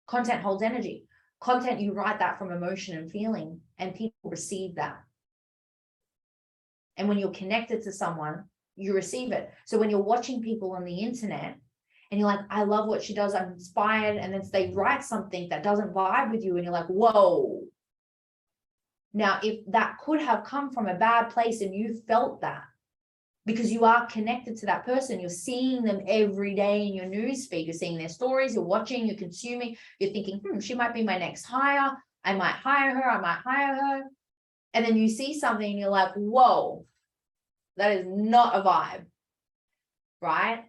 Content holds energy. Content, you write that from emotion and feeling, and people receive that. And when you're connected to someone, you receive it. So when you're watching people on the internet and you're like, I love what she does, I'm inspired, and then they write something that doesn't vibe with you, and you're like, whoa. Now, if that could have come from a bad place and you felt that, because you are connected to that person, you're seeing them every day in your newsfeed, you're seeing their stories, you're watching, you're consuming, you're thinking, she might be my next hire, I might hire her. And then you see something and you're like, whoa, that is not a vibe, right?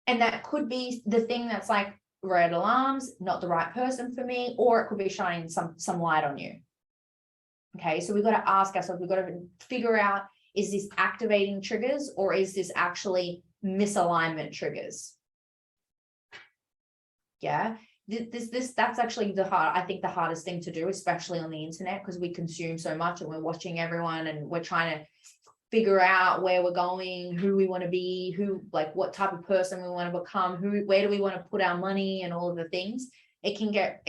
And that could be the thing that's like red alarms, not the right person for me, or it could be shining some light on you. Okay, so we've got to ask ourselves, we've got to figure out, is this activating triggers, or is this actually misalignment triggers? Yeah, that's actually I think the hardest thing to do, especially on the internet, because we consume so much and we're watching everyone and we're trying to figure out where we're going, who we want to be, like what type of person we want to become, where do we want to put our money, and all of the things. It can get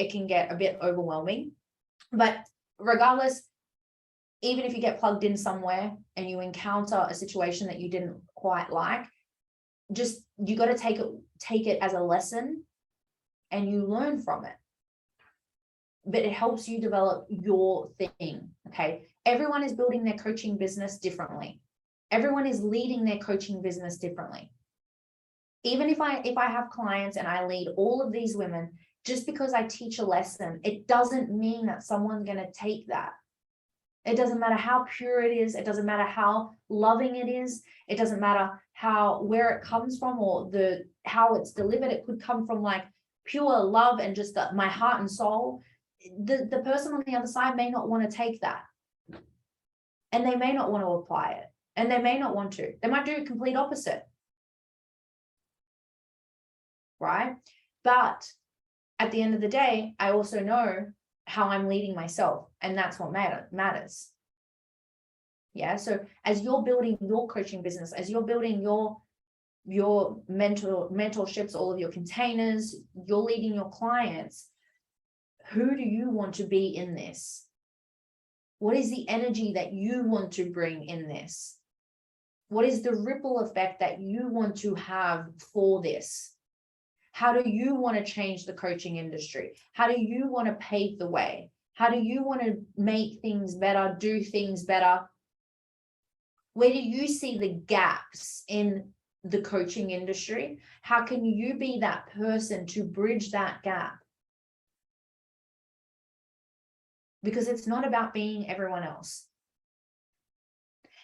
a bit overwhelming. But regardless, even if you get plugged in somewhere and you encounter a situation that you didn't quite like, you got to take it as a lesson and you learn from it. But it helps you develop your thing. Okay. Everyone is building their coaching business differently. Everyone is leading their coaching business differently. Even if I have clients and I lead all of these women, just because I teach a lesson, it doesn't mean that someone's going to take that. It doesn't matter how pure it is. It doesn't matter how loving it is. It doesn't matter where it comes from, or how it's delivered. It could come from like pure love and just my heart and soul. The person on the other side may not want to take that, and they may not want to apply it, and they may not want to. They might do a complete opposite, right? But at the end of the day, I also know how I'm leading myself, and that's what matters. Yeah. So as you're building your coaching business, as you're building your mentorships, all of your containers, you're leading your clients, who do you want to be in this? What is the energy that you want to bring in this? What is the ripple effect that you want to have for this? How do you want to change the coaching industry? How do you want to pave the way? How do you want to make things better, do things better? Where do you see the gaps in the coaching industry? How can you be that person to bridge that gap? Because it's not about being everyone else.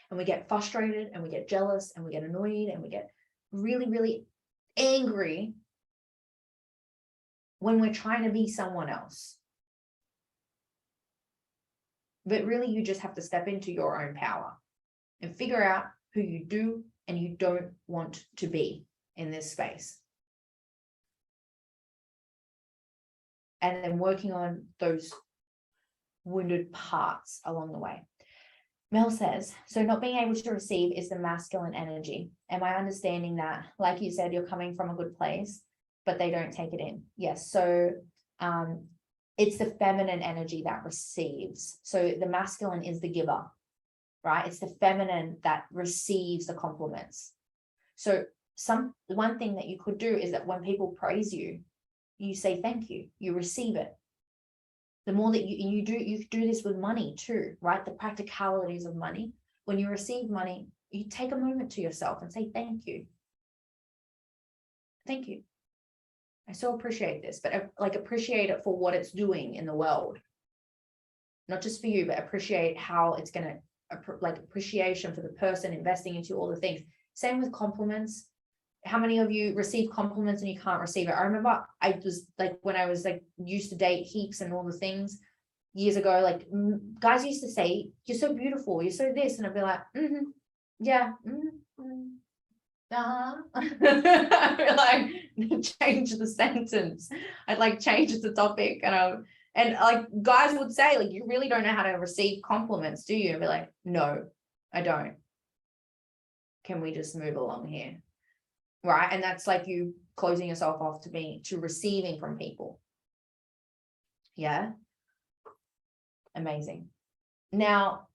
And we get frustrated and we get jealous and we get annoyed and we get really, really angry when we're trying to be someone else. But really, you just have to step into your own power and figure out who you do and you don't want to be in this space. And then working on those wounded parts along the way. Mel says, so not being able to receive is the masculine energy. Am I understanding that? Like you said, you're coming from a good place, but they don't take it in. Yes. So it's the feminine energy that receives. So the masculine is the giver, right? It's the feminine that receives the compliments. So one thing that you could do is that when people praise you, you say thank you, you receive it. The more that you do this with money too, right? The practicalities of money. When you receive money, you take a moment to yourself and say thank you. Thank you. I so appreciate this, but like appreciate it for what it's doing in the world. Not just for you, but appreciate how it's going to, like appreciation for the person investing into all the things. Same with compliments. How many of you receive compliments and you can't receive it? I remember I was like, when I was like used to date heaps and all the things years ago, like guys used to say, you're so beautiful, you're so this. And I'd be like, yeah, I'd be like, change the sentence. I'd like change the topic. And like guys would say, like, you really don't know how to receive compliments, do you? And be like, no, I don't. Can we just move along here? Right. And that's like you closing yourself off to receiving from people. Yeah. Amazing. Now,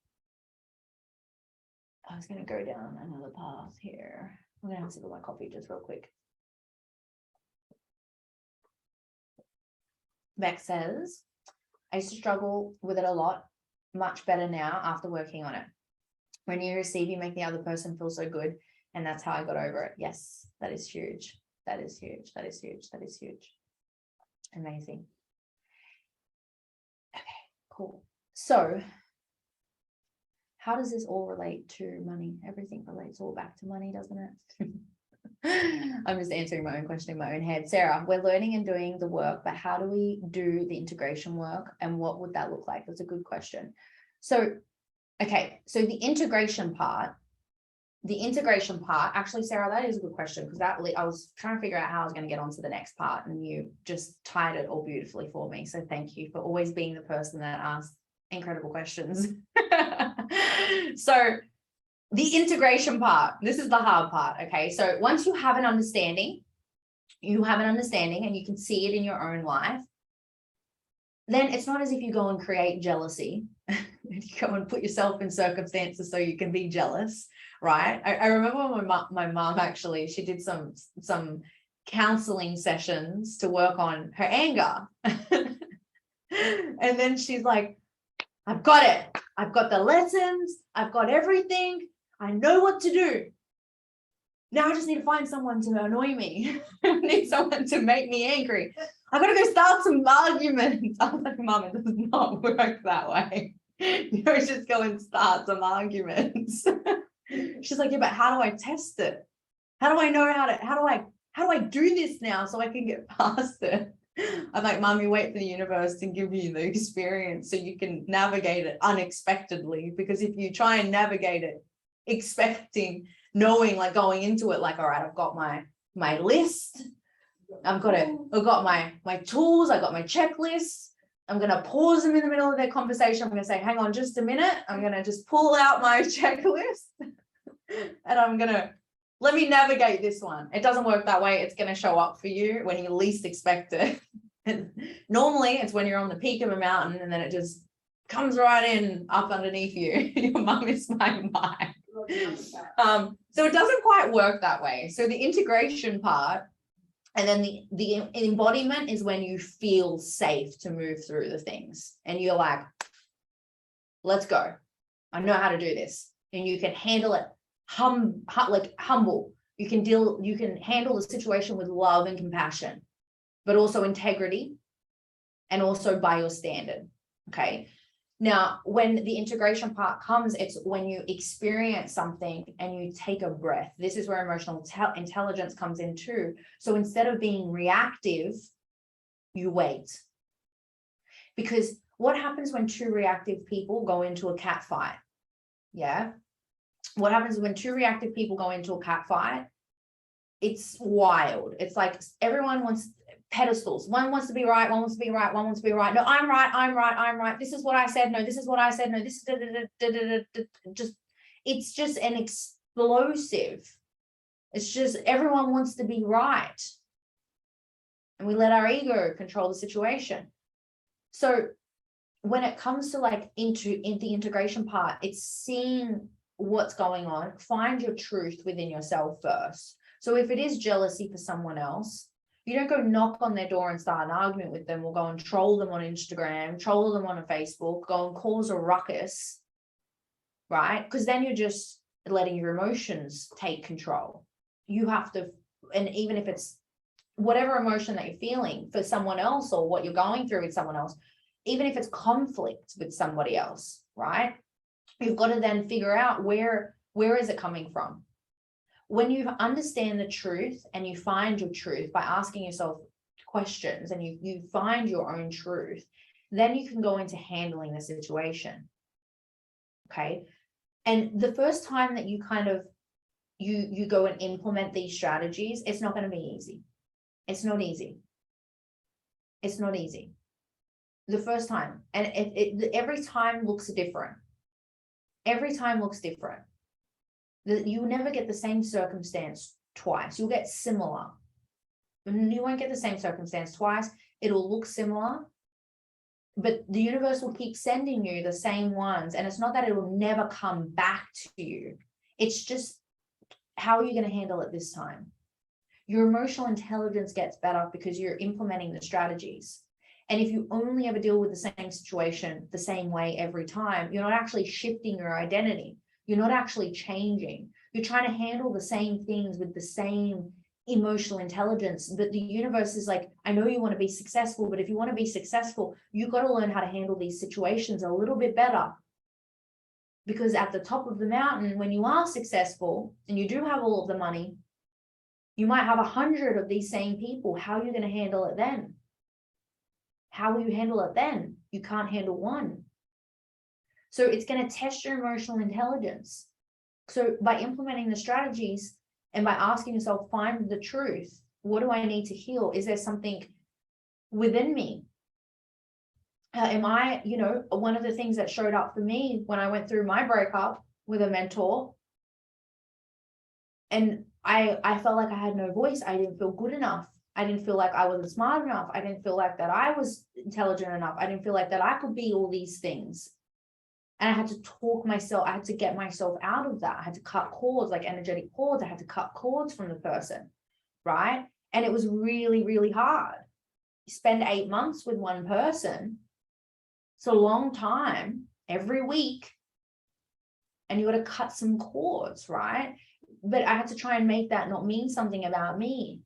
I was going to go down another path here. I'm going to have to sip my coffee just real quick. Beck says, I used to struggle with it a lot, much better now after working on it. When you receive, you make the other person feel so good. And that's how I got over it. Yes, that is huge. That is huge. That is huge. That is huge. Amazing. Okay, cool. So how does this all relate to money? Everything relates all back to money, doesn't it? I'm just answering my own question in my own head. Sarah, we're learning and doing the work, but how do we do the integration work? And what would that look like? That's a good question. So, okay, so the integration part, actually, Sarah, that is a good question, because I was trying to figure out how I was going to get on to the next part, and you just tied it all beautifully for me. So thank you for always being the person that asks incredible questions. So the integration part, this is the hard part. Okay. So once you have an understanding and you can see it in your own life, then it's not as if you go and create jealousy. You go and put yourself in circumstances so you can be jealous, right? I remember when my mom actually, she did some counseling sessions to work on her anger. And then she's like, I've got it. I've got the lessons. I've got everything. I know what to do. Now I just need to find someone to annoy me. I need someone to make me angry. I got to go start some arguments. I was like, Mom, it does not work that way. You don't just go and start some arguments. She's like, yeah, but how do I test it? How do I know how do I do this now so I can get past it? I'm like, Mom, you wait for the universe to give you the experience so you can navigate it unexpectedly. Because if you try and navigate it expecting, knowing, like going into it, like, all right, I've got my list. I've got my tools. I got my checklist. I'm going to pause them in the middle of their conversation. I'm going to say, hang on just a minute. I'm going to just pull out my checklist and I'm going to, let me navigate this one. It doesn't work that way. It's going to show up for you when you least expect it. And normally it's when you're on the peak of a mountain and then it just comes right in up underneath you. Your mum is my mind. So it doesn't quite work that way. So the integration part, and then the embodiment is when you feel safe to move through the things and you're like, let's go. I know how to do this. And you can handle it humble. You can handle the situation with love and compassion, but also integrity and also by your standard. Okay. Now, when the integration part comes, it's when you experience something and you take a breath. This is where emotional intelligence comes in too. So instead of being reactive, you wait. Because what happens when two reactive people go into a cat fight? Yeah. What happens when two reactive people go into a cat fight? It's wild. It's like everyone wants pedestals. One wants to be right, one wants to be right, one wants to be right. No, I'm right, I'm right, I'm right. This is what I said. No, this is what I said. No, this is just, it's just an explosive. It's just everyone wants to be right. And we let our ego control the situation. So when it comes to like in the integration part, it's seeing what's going on. Find your truth within yourself first. So if it is jealousy for someone else, you don't go knock on their door and start an argument with them, or go and troll them on Instagram, troll them on Facebook, go and cause a ruckus, right? Because then you're just letting your emotions take control. You have to, and even if it's whatever emotion that you're feeling for someone else, or what you're going through with someone else, even if it's conflict with somebody else, right? You've got to then figure out where is it coming from? When you understand the truth and you find your truth by asking yourself questions, and you find your own truth, then you can go into handling the situation. Okay. And the first time that you kind of, you go and implement these strategies, it's not going to be easy. It's not easy. It's not easy. The first time, and every time looks different. Every time looks different. You never get the same circumstance twice. You'll get similar. You won't get the same circumstance twice. It'll look similar, but the universe will keep sending you the same ones. And it's not that it will never come back to you. It's just, how are you going to handle it this time? Your emotional intelligence gets better because you're implementing the strategies. And if you only ever deal with the same situation the same way every time, you're not actually shifting your identity. You're not actually changing. You're trying to handle the same things with the same emotional intelligence. But the universe is like, I know you want to be successful, but if you want to be successful, you've got to learn how to handle these situations a little bit better. Because at the top of the mountain, when you are successful and you do have all of the money, you might have 100 of these same people. How are you going to handle it then? How will you handle it then? You can't handle one. So it's going to test your emotional intelligence. So by implementing the strategies and by asking yourself, find the truth. What do I need to heal? Is there something within me? Am I, one of the things that showed up for me when I went through my breakup with a mentor, and I felt like I had no voice. I didn't feel good enough. I didn't feel like I wasn't smart enough. I didn't feel like that I was intelligent enough. I didn't feel like that I could be all these things. And I had to talk myself, I had to get myself out of that. I had to cut cords, like energetic cords. I had to cut cords from the person, right? And it was really, really hard. You spend 8 months with one person. It's a long time, every week. And you got to cut some cords, right? But I had to try and make that not mean something about me,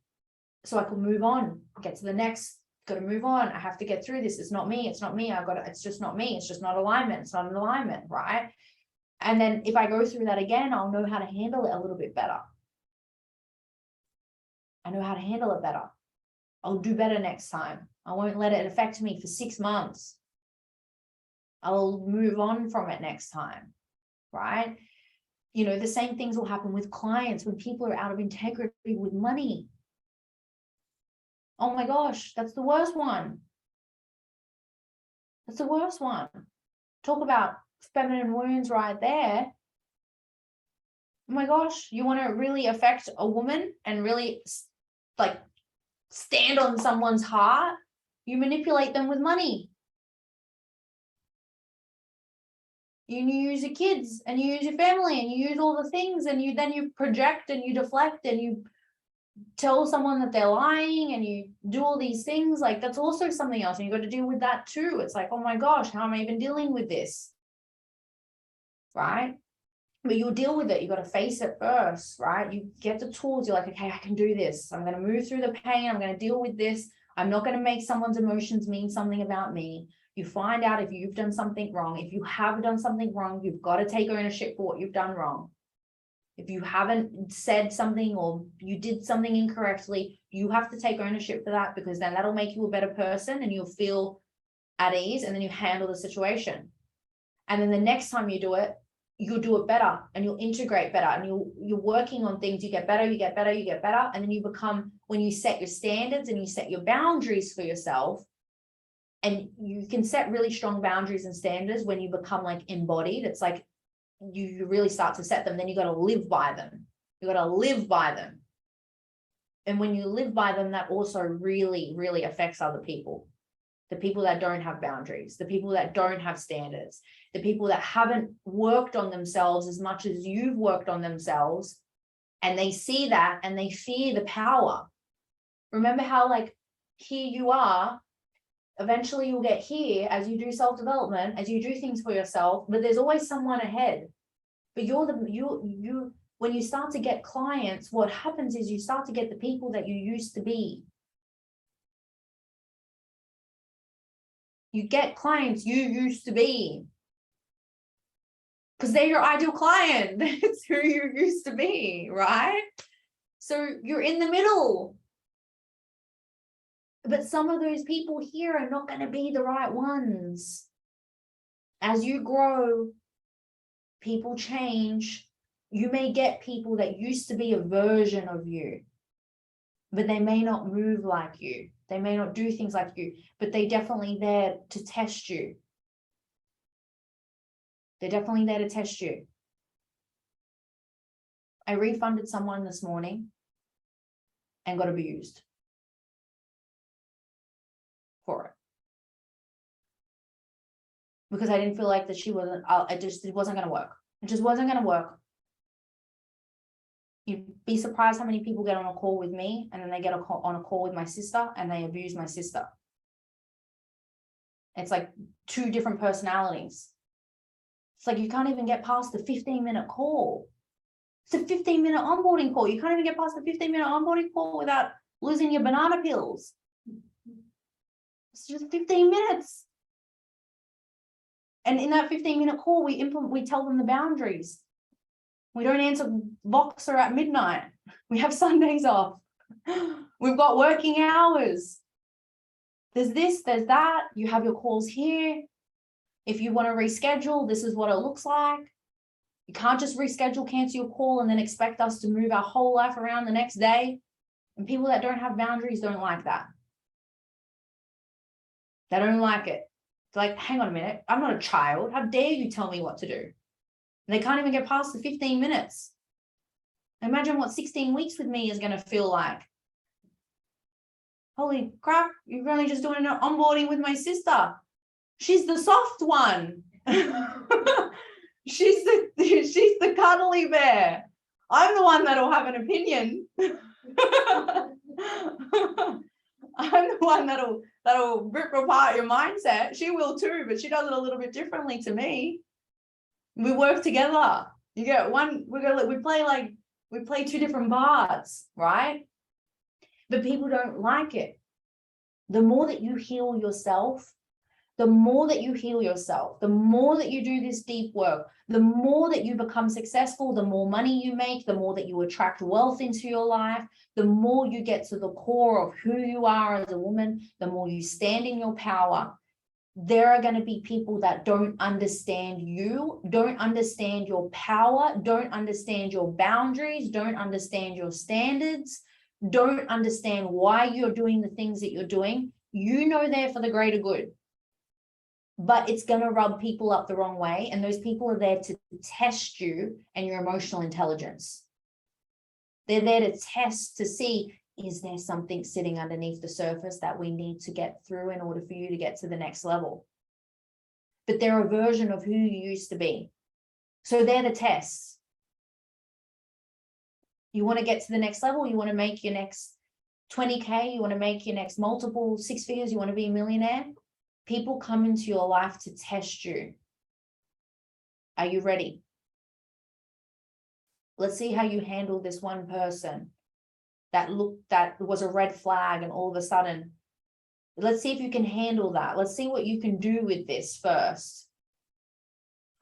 so I could move on, get to the next, got to move on. I have to get through this. It's not me. It's not me. It's just not me. It's just not alignment. It's not an alignment, right? And then if I go through that again, I'll know how to handle it a little bit better. I know how to handle it better. I'll do better next time. I won't let it affect me for 6 months. I'll move on from it next time, right? The same things will happen with clients when people are out of integrity with money. Oh my gosh, that's the worst one. That's the worst one. Talk about feminine wounds right there. Oh my gosh, you want to really affect a woman and really like stand on someone's heart? You manipulate them with money. You use your kids and you use your family and you use all the things, and then you project and you deflect and you tell someone that they're lying and you do all these things. Like, that's also something else, and you got to deal with that too. It's like, oh my gosh, how am I even dealing with this, right? But you'll deal with it. You got to face it first, right? You get the tools. You're like, okay, I can do this. I'm going to move through the pain. I'm going to deal with this. I'm not going to make someone's emotions mean something about me. You find out if you've done something wrong. If you have done something wrong, you've got to take ownership for what you've done wrong. If you haven't said something or you did something incorrectly, you have to take ownership for that, because then that'll make you a better person and you'll feel at ease, and then you handle the situation. And then the next time you do it, you'll do it better and you'll integrate better, and you're working on things. You get better, you get better, you get better. And then you become, when you set your standards and you set your boundaries for yourself, and you can set really strong boundaries and standards when you become like embodied. It's like you really start to set them, then you got to live by them. You got to live by them. And when you live by them, that also really, really affects other people. The people that don't have boundaries, the people that don't have standards, the people that haven't worked on themselves as much as you've worked on themselves, and they see that and they fear the power. Remember how, like, here you are, eventually you'll get here as you do self-development, as you do things for yourself, but there's always someone ahead. But when you start to get clients, what happens is you start to get the people that you used to be. You get clients you used to be, because they're your ideal client. It's who you used to be, right? So you're in the middle. But some of those people here are not going to be the right ones. As you grow, people change. You may get people that used to be a version of you, but they may not move like you. They may not do things like you, but they're definitely there to test you. They're definitely there to test you. I refunded someone this morning and got abused for it. Because I didn't feel like that she wasn't, it wasn't going to work. It just wasn't going to work. You'd be surprised how many people get on a call with me and then they get on a call with my sister and they abuse my sister. It's like two different personalities. It's like you can't even get past the 15-minute call. It's a 15-minute onboarding call. You can't even get past the 15-minute onboarding call without losing your banana peels. It's just 15 minutes. And in that 15-minute call, we tell them the boundaries. We don't answer Voxer at midnight. We have Sundays off. We've got working hours. There's this, there's that. You have your calls here. If you want to reschedule, this is what it looks like. You can't just reschedule, cancel your call, and then expect us to move our whole life around the next day. And people that don't have boundaries don't like that. They don't like it. It's like, hang on a minute. I'm not a child. How dare you tell me what to do? And they can't even get past the 15 minutes. Imagine what 16 weeks with me is going to feel like. Holy crap, you're only just doing an onboarding with my sister. She's the soft one. She's the cuddly bear. I'm the one that'll have an opinion. I'm the one that'll rip apart your mindset. She will too, but she does it a little bit differently to me. We work together. You get one, we play two different parts, right? But people don't like it. The more that you heal yourself, the more that you heal yourself, the more that you do this deep work, the more that you become successful, the more money you make, the more that you attract wealth into your life, the more you get to the core of who you are as a woman, the more you stand in your power. There are going to be people that don't understand you, don't understand your power, don't understand your boundaries, don't understand your standards, don't understand why you're doing the things that you're doing. You know they're for the greater good, but it's going to rub people up the wrong way. And those people are there to test you and your emotional intelligence. They're there to test to see, is there something sitting underneath the surface that we need to get through in order for you to get to the next level? But they're a version of who you used to be. So they're the tests. You want to get to the next level, you want to make your next 20K, you want to make your next multiple 6 figures, you want to be a millionaire. People come into your life to test you. Are you ready? Let's see how you handle this one person that was a red flag, and all of a sudden Let's see if you can handle that. Let's see what you can do with this first.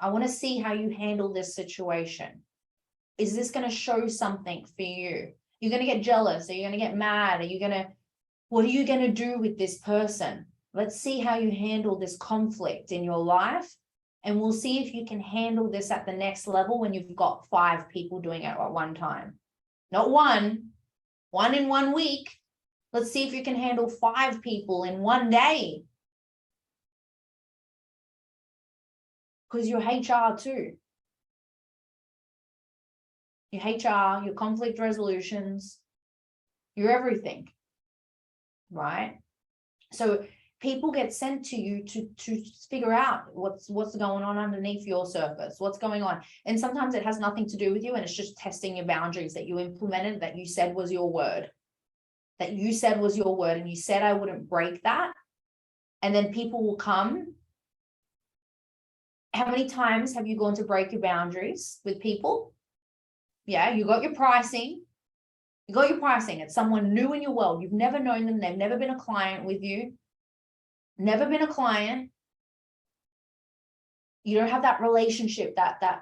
I want to see how you handle this situation. Is this going to show something for you? You're going to get jealous? Are you going to get mad? What are you going to do with this person? Let's see how you handle this conflict in your life. And we'll see if you can handle this at the next level when you've got 5 people doing it at one time. Not one in 1 week. Let's see if you can handle 5 people in 1 day. Because you're HR too. Your HR, your conflict resolutions, you're everything, right? So people get sent to you to figure out what's going on underneath your surface, what's going on. And sometimes it has nothing to do with you, and it's just testing your boundaries that you implemented, that you said was your word, and you said I wouldn't break that. And then people will come. How many times have you gone to break your boundaries with people? Yeah, you got your pricing. It's someone new in your world. You've never known them. They've never been a client with you. Never been a client. You don't have that relationship, that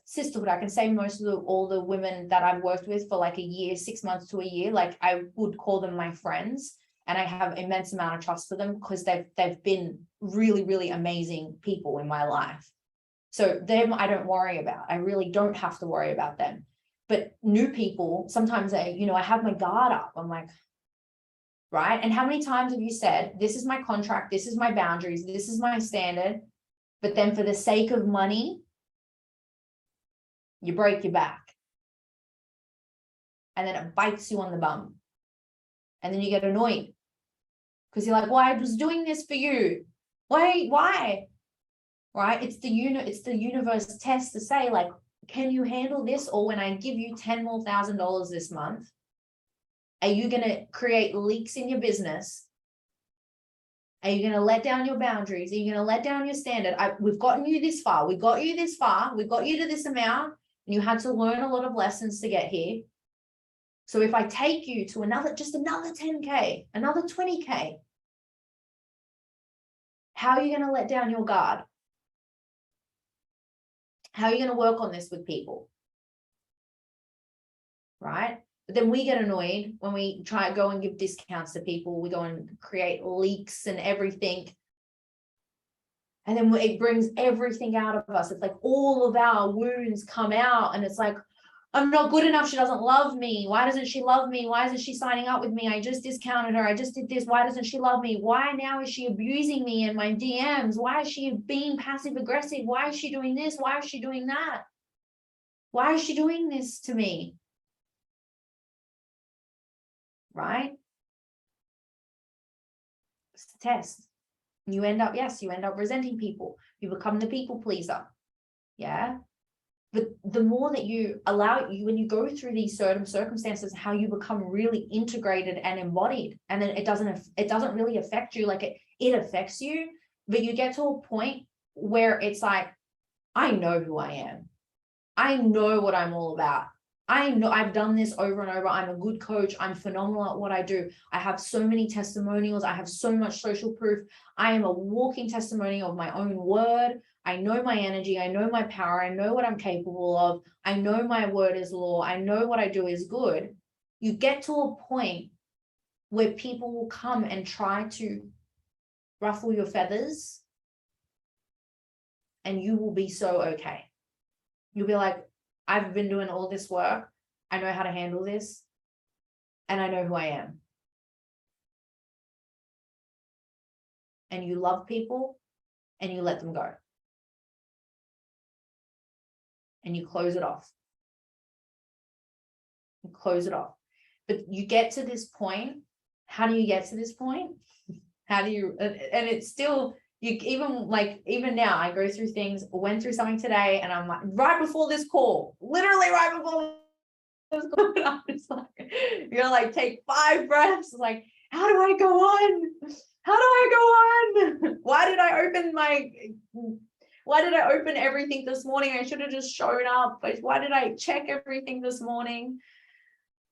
sisterhood. I can say most of all the women that I've worked with for like a year, 6 months to a year, like I would call them my friends, and I have immense amount of trust for them because they've been really, really amazing people in my life. So them, I don't worry about. I really don't have to worry about them. But new people, sometimes I have my guard up. I'm like, right? And how many times have you said, this is my contract, this is my boundaries, this is my standard, but then for the sake of money, you break your back. And then it bites you on the bum. And then you get annoyed. Because you're like, well, I was doing this for you. Why? Right? It's the universe test to say, like, can you handle this? Or when I give you $10,000 more this month, are you going to create leaks in your business? Are you going to let down your boundaries? Are you going to let down your standard? We've gotten you this far. We got you this far. We got you to this amount. And you had to learn a lot of lessons to get here. So if I take you to another 10K, another 20K, how are you going to let down your guard? How are you going to work on this with people? Right? But then we get annoyed when we try to go and give discounts to people. We go and create leaks and everything. And then it brings everything out of us. It's like all of our wounds come out, and it's like, I'm not good enough. She doesn't love me. Why doesn't she love me? Why isn't she signing up with me? I just discounted her. I just did this. Why doesn't she love me? Why now is she abusing me in my DMs? Why is she being passive aggressive? Why is she doing this? Why is she doing that? Why is she doing this to me? Right? It's a test. You end up resenting people. You become the people pleaser. Yeah. But the more that you allow when you go through these certain circumstances, how you become really integrated and embodied, and then it doesn't really affect you. Like it affects you, but you get to a point where it's like, I know who I am. I know what I'm all about. I know I've done this over and over. I'm a good coach. I'm phenomenal at what I do. I have so many testimonials. I have so much social proof. I am a walking testimony of my own word. I know my energy. I know my power. I know what I'm capable of. I know my word is law. I know what I do is good. You get to a point where people will come and try to ruffle your feathers, and you will be so okay. You'll be like, I've been doing all this work. I know how to handle this, and I know who I am. And you love people, and you let them go. And you close it off. You close it off. But you get to this point. How do you get to this point? How do you, and it's still, you even now, I go through things, went through something today, and I'm like, right before this call, literally right before this call, I'm just like, you're like, take 5 breaths. Like, how do I go on? How do I go on? Why did I open everything this morning? I should have just shown up. Why did I check everything this morning?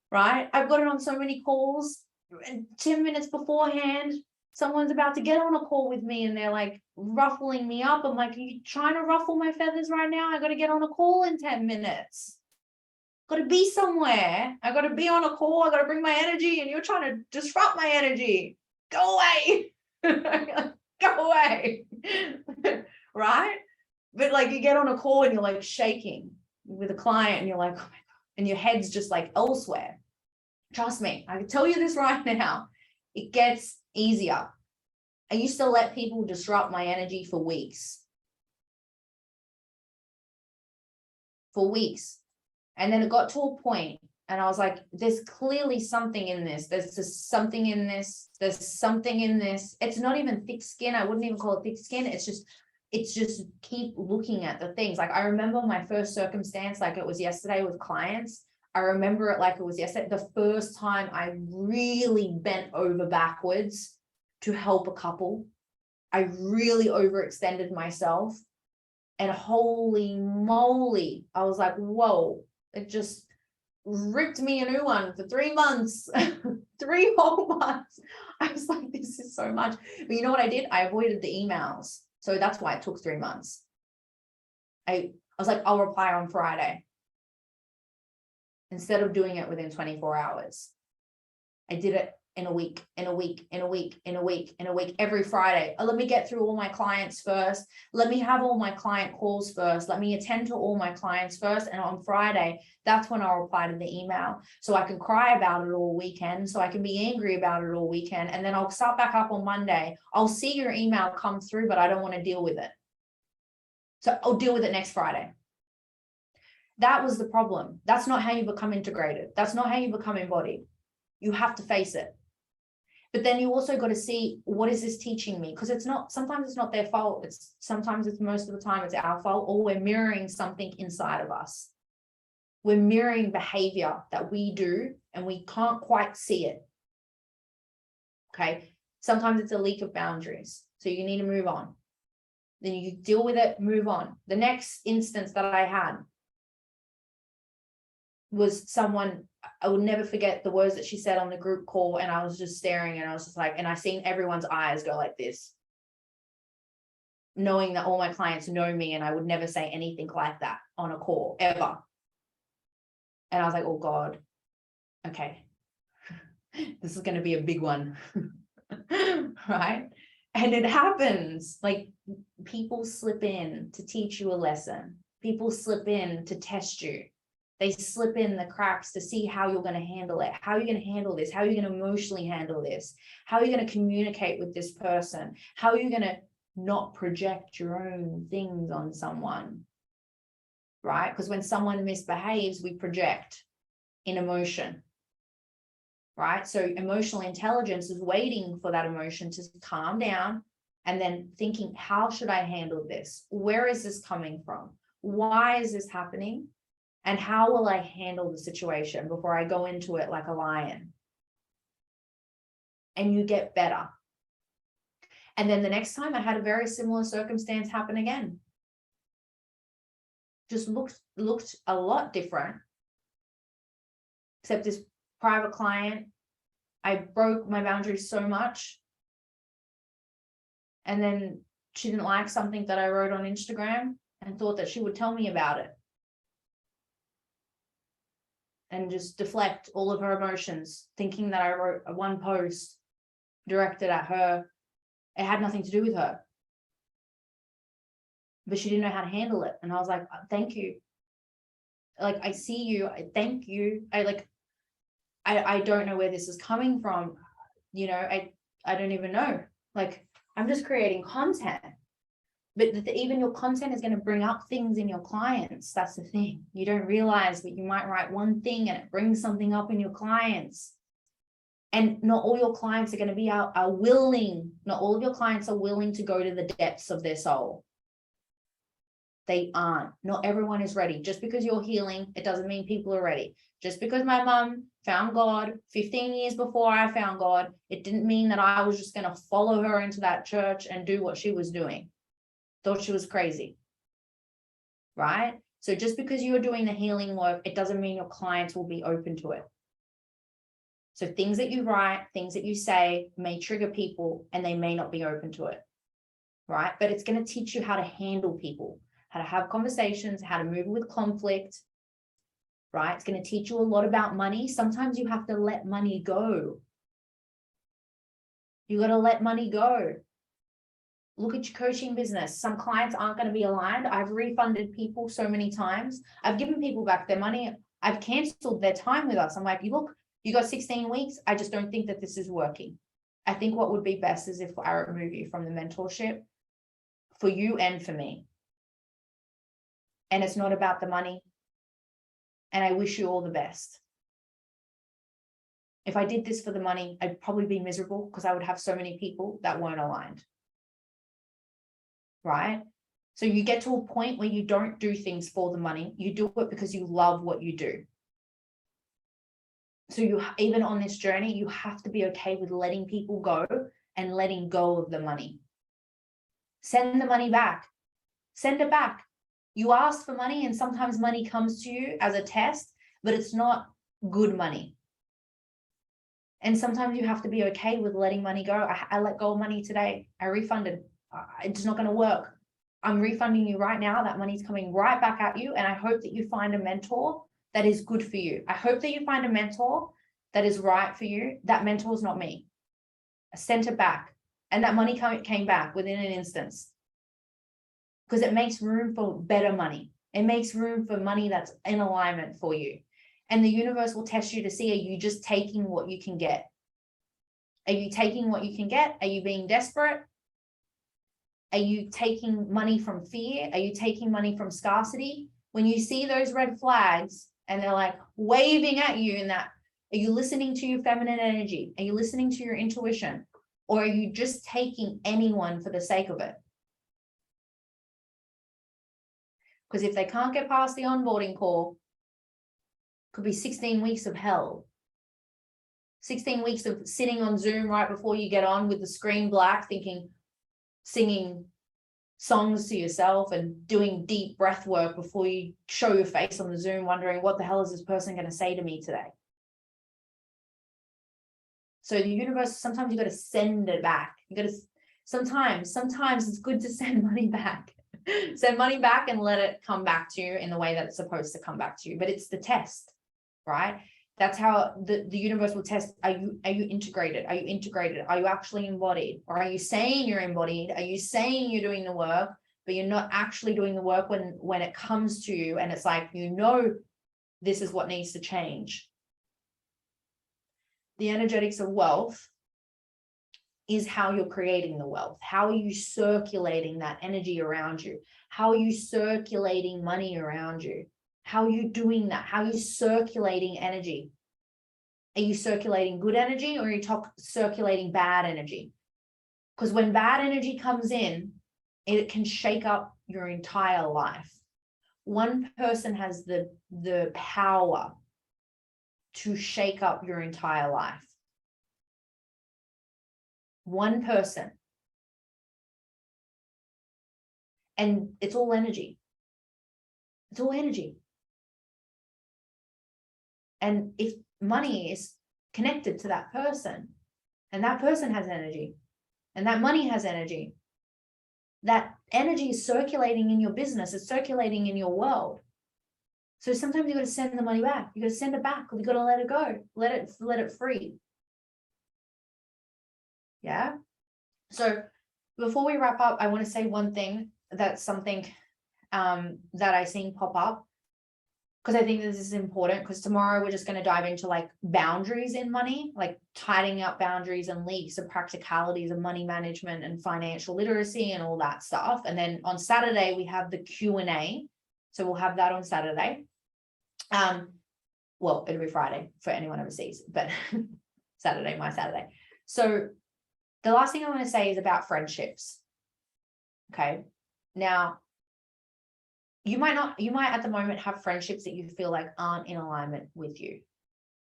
Right? I've got it on so many calls, and 10 minutes beforehand, someone's about to get on a call with me and they're like ruffling me up. I'm like, are you trying to ruffle my feathers right now? I got to get on a call in 10 minutes. Got to be somewhere. I got to be on a call. I got to bring my energy, and you're trying to disrupt my energy. Go away. Go away. Right? But like, you get on a call and you're like shaking with a client and you're like, oh my God, and your head's just like elsewhere. Trust me, I can tell you this right now. It gets easier. I used to let people disrupt my energy for weeks. For weeks. And then it got to a point and I was like, there's clearly something in this. There's just something in this. There's something in this. It's not even thick skin. I wouldn't even call it thick skin. It's just keep looking at the things. Like I remember my first circumstance, like it was yesterday with clients. I remember it like it was yesterday. The first time I really bent over backwards to help a couple. I really overextended myself. And holy moly, I was like, whoa, it just ripped me a new one for 3 months, 3 whole months. I was like, this is so much. But you know what I did? I avoided the emails. So that's why it took 3 months. I was like, I'll reply on Friday. Instead of doing it within 24 hours. I did it in a week, every Friday. Let me get through all my clients first. Let me have all my client calls first. Let me attend to all my clients first. And on Friday, that's when I'll reply to the email. So I can cry about it all weekend. So I can be angry about it all weekend. And then I'll start back up on Monday. I'll see your email come through, but I don't want to deal with it. So I'll deal with it next Friday. That was the problem. That's not how you become integrated. That's not how you become embodied. You have to face it. But then you also got to see, what is this teaching me? Because it's not, sometimes it's not their fault. Sometimes it's most of the time it's our fault, or we're mirroring something inside of us. We're mirroring behavior that we do and we can't quite see it. Okay. Sometimes it's a leak of boundaries. So you need to move on. Then you deal with it, move on. The next instance that I had was someone, I will never forget the words that she said on the group call. And I was just staring and I was just like, and I seen everyone's eyes go like this, knowing that all my clients know me and I would never say anything like that on a call ever. And I was like, oh God, okay, this is going to be a big one. Right? And it happens, like people slip in to teach you a lesson. People slip in to test you. They slip in the cracks to see how you're going to handle it. How are you going to handle this? How are you going to emotionally handle this? How are you going to communicate with this person? How are you going to not project your own things on someone? Right? Because when someone misbehaves, we project in emotion. Right? So emotional intelligence is waiting for that emotion to calm down and then thinking, how should I handle this? Where is this coming from? Why is this happening? And how will I handle the situation before I go into it like a lion? And you get better. And then the next time I had a very similar circumstance happen again. Just looked a lot different. Except this private client, I broke my boundaries so much. And then she didn't like something that I wrote on Instagram and thought that she would tell me about it. And just deflect all of her emotions, thinking that I wrote one post directed at her. It had nothing to do with her. But she didn't know how to handle it. And I was like, thank you. Like, I see you. I thank you. I don't know where this is coming from. You know, I don't even know. Like, I'm just creating content. But even your content is going to bring up things in your clients. That's the thing. You don't realize that you might write one thing and it brings something up in your clients. And not all your clients are going to be are willing. Not all of your clients are willing to go to the depths of their soul. They aren't. Not everyone is ready. Just because you're healing, it doesn't mean people are ready. Just because my mum found God 15 years before I found God, it didn't mean that I was just going to follow her into that church and do what she was doing. Thought she was crazy, right? So just because you're doing the healing work, it doesn't mean your clients will be open to it. So things that you write, things that you say may trigger people and they may not be open to it, right? But it's going to teach you how to handle people, how to have conversations, how to move with conflict, right? It's going to teach you a lot about money. Sometimes you have to let money go. You got to let money go. Look at your coaching business. Some clients aren't going to be aligned. I've refunded people so many times. I've given people back their money. I've canceled their time with us. I'm like, look, you got 16 weeks. I just don't think that this is working. I think what would be best is if I remove you from the mentorship for you and for me. And it's not about the money. And I wish you all the best. If I did this for the money, I'd probably be miserable because I would have so many people that weren't aligned. Right? So you get to a point where you don't do things for the money. You do it because you love what you do. So you, even on this journey, you have to be okay with letting people go and letting go of the money. Send the money back. Send it back. You asked for money and sometimes money comes to you as a test, but it's not good money. And sometimes you have to be okay with letting money go. I let go of money today. I refunded. It's not going to work. I'm refunding you right now. That money's coming right back at you. And I hope that you find a mentor that is good for you. I hope that you find a mentor that is right for you. That mentor is not me. I sent it back. And that money came back within an instance. Because it makes room for better money. It makes room for money that's in alignment for you. And the universe will test you to see, are you just taking what you can get? Are you taking what you can get? Are you being desperate? Are you taking money from fear? Are you taking money from scarcity? When you see those red flags and they're like waving at you in that, are you listening to your feminine energy? Are you listening to your intuition? Or are you just taking anyone for the sake of it? Because if they can't get past the onboarding call, could be 16 weeks of hell. 16 weeks of sitting on Zoom right before you get on with the screen black, singing songs to yourself and doing deep breath work before you show your face on the Zoom, wondering what the hell is this person going to say to me today? So the universe, sometimes you got to send it back. You got to, sometimes it's good to send money back. Send money back and let it come back to you in the way that it's supposed to come back to you. But it's the test, right? That's how the universe will test. Are you integrated? Are you integrated? Are you actually embodied? Or are you saying you're embodied? Are you saying you're doing the work, but you're not actually doing the work when it comes to you and it's like, you know, this is what needs to change. The energetics of wealth is how you're creating the wealth. How are you circulating that energy around you? How are you circulating money around you? How are you doing that? How are you circulating energy? Are you circulating good energy or are you circulating bad energy? Because when bad energy comes in, it can shake up your entire life. One person has the power to shake up your entire life. One person. And it's all energy. It's all energy. And if money is connected to that person, and that person has energy, and that money has energy, that energy is circulating in your business, it's circulating in your world. So sometimes you got to send the money back. You got to send it back. You got to let it go. Let it free. Yeah. So before we wrap up, I want to say one thing. That's something that I seen pop up, because I think this is important, because tomorrow we're just going to dive into like boundaries in money, like tidying up boundaries and leaks and practicalities of money management and financial literacy and all that stuff. And then on Saturday, we have the Q&A. So we'll have that on Saturday. Well, it'll be Friday for anyone overseas, but Saturday, my Saturday. So the last thing I want to say is about friendships. Okay. Now, you might at the moment have friendships that you feel like aren't in alignment with you.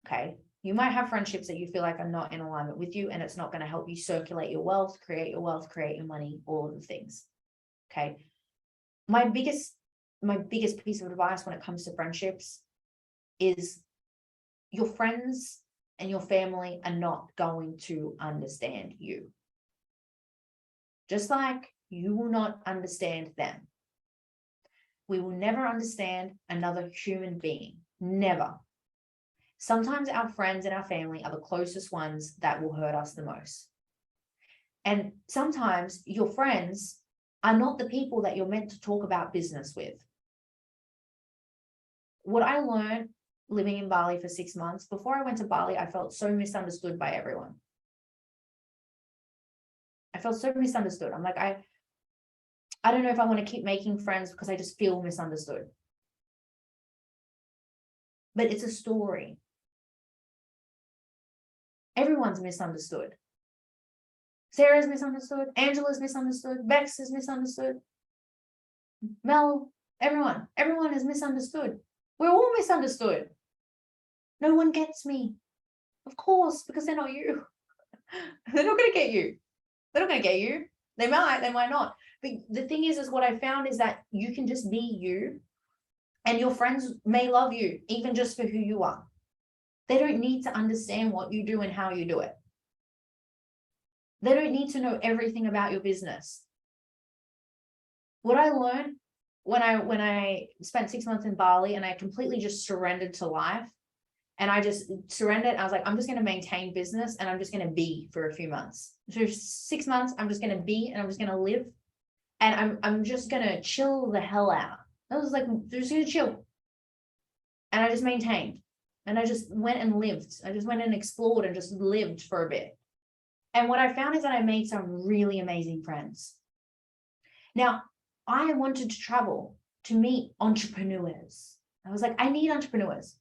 Okay. You might have friendships that you feel like are not in alignment with you, and it's not going to help you circulate your wealth, create your money, all of the things. Okay. My biggest piece of advice when it comes to friendships is your friends and your family are not going to understand you. Just like you will not understand them. We will never understand another human being. Never. Sometimes our friends and our family are the closest ones that will hurt us the most. And sometimes your friends are not the people that you're meant to talk about business with. What I learned living in Bali for 6 months, before I went to Bali, I felt so misunderstood by everyone. I felt so misunderstood. I'm like, I don't know if I want to keep making friends because I just feel misunderstood. But it's a story. Everyone's misunderstood. Sarah's misunderstood. Angela's misunderstood. Bex is misunderstood. Mel, everyone is misunderstood. We're all misunderstood. No one gets me. Of course, because they're not you. They're not going to get you. They're not going to get you. They might not. But the thing is what I found is that you can just be you, and your friends may love you even just for who you are. They don't need to understand what you do and how you do it. They don't need to know everything about your business. What I learned when I spent 6 months in Bali and I completely just surrendered to life, and I just surrendered. I was like, I'm just going to maintain business and I'm just going to be for a few months. So 6 months, I'm just going to be and I'm just going to live, and I'm just going to chill the hell out. I was like, just going to chill. And I just maintained, and I just went and lived. I just went and explored and just lived for a bit. And what I found is that I made some really amazing friends. Now, I wanted to travel to meet entrepreneurs. I was like, I need entrepreneurs.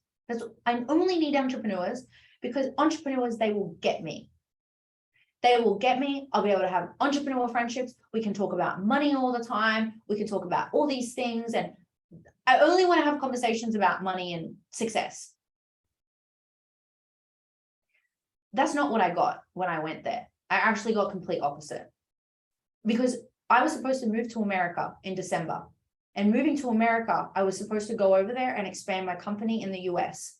I only need entrepreneurs, because entrepreneurs, they will get me. They will get me. I'll be able to have entrepreneurial friendships. We can talk about money all the time. We can talk about all these things. And I only want to have conversations about money and success. That's not what I got when I went there. I actually got complete opposite, because I was supposed to move to America in December. And moving to America, I was supposed to go over there and expand my company in the US.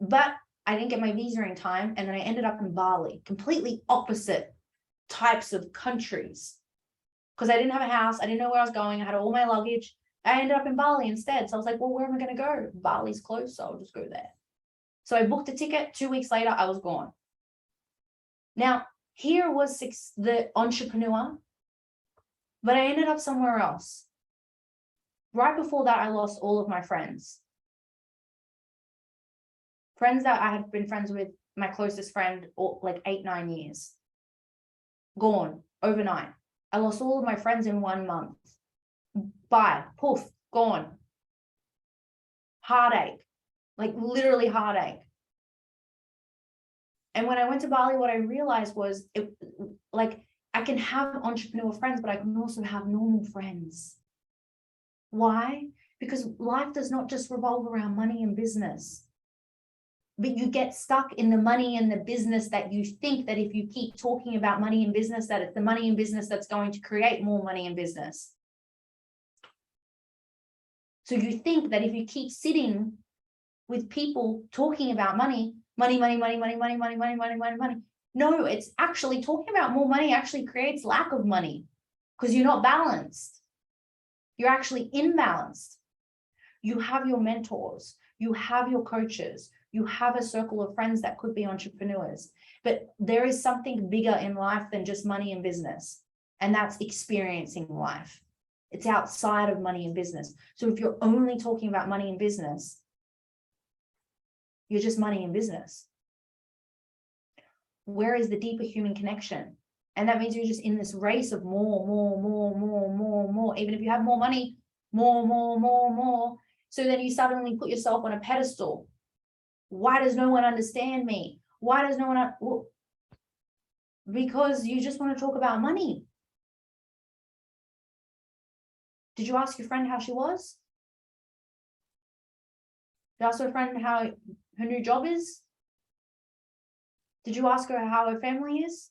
But I didn't get my visa in time, and then I ended up in Bali, completely opposite types of countries. Because I didn't have a house, I didn't know where I was going, I had all my luggage. I ended up in Bali instead. So I was like, well, where am I going to go? Bali's close, so I'll just go there. So I booked a ticket. 2 weeks later, I was gone. Now, here was the entrepreneur, but I ended up somewhere else. Right before that, I lost all of my friends. Friends that I had been friends with, my closest friend, like 8-9 years. Gone overnight. I lost all of my friends in 1 month. Bye, poof, gone. Heartache, like literally heartache. And when I went to Bali, what I realized was, I can have entrepreneur friends, but I can also have normal friends. Why? Because life does not just revolve around money and business. But you get stuck in the money and the business, that you think that if you keep talking about money and business, that it's the money and business that's going to create more money and business. So you think that if you keep sitting with people talking about money. No, it's actually talking about more money actually creates lack of money, because you're not balanced. You're actually imbalanced. You have your mentors, you have your coaches, you have a circle of friends that could be entrepreneurs, but there is something bigger in life than just money and business. And that's experiencing life. It's outside of money and business. So if you're only talking about money and business, you're just money and business. Where is the deeper human connection? And that means you're just in this race of more. Even if you have more money, more. So then you suddenly put yourself on a pedestal. Why does no one understand me? Why does no one? Well, because you just want to talk about money. Did you ask your friend how she was? Did you ask your friend how her new job is? Did you ask her how her family is?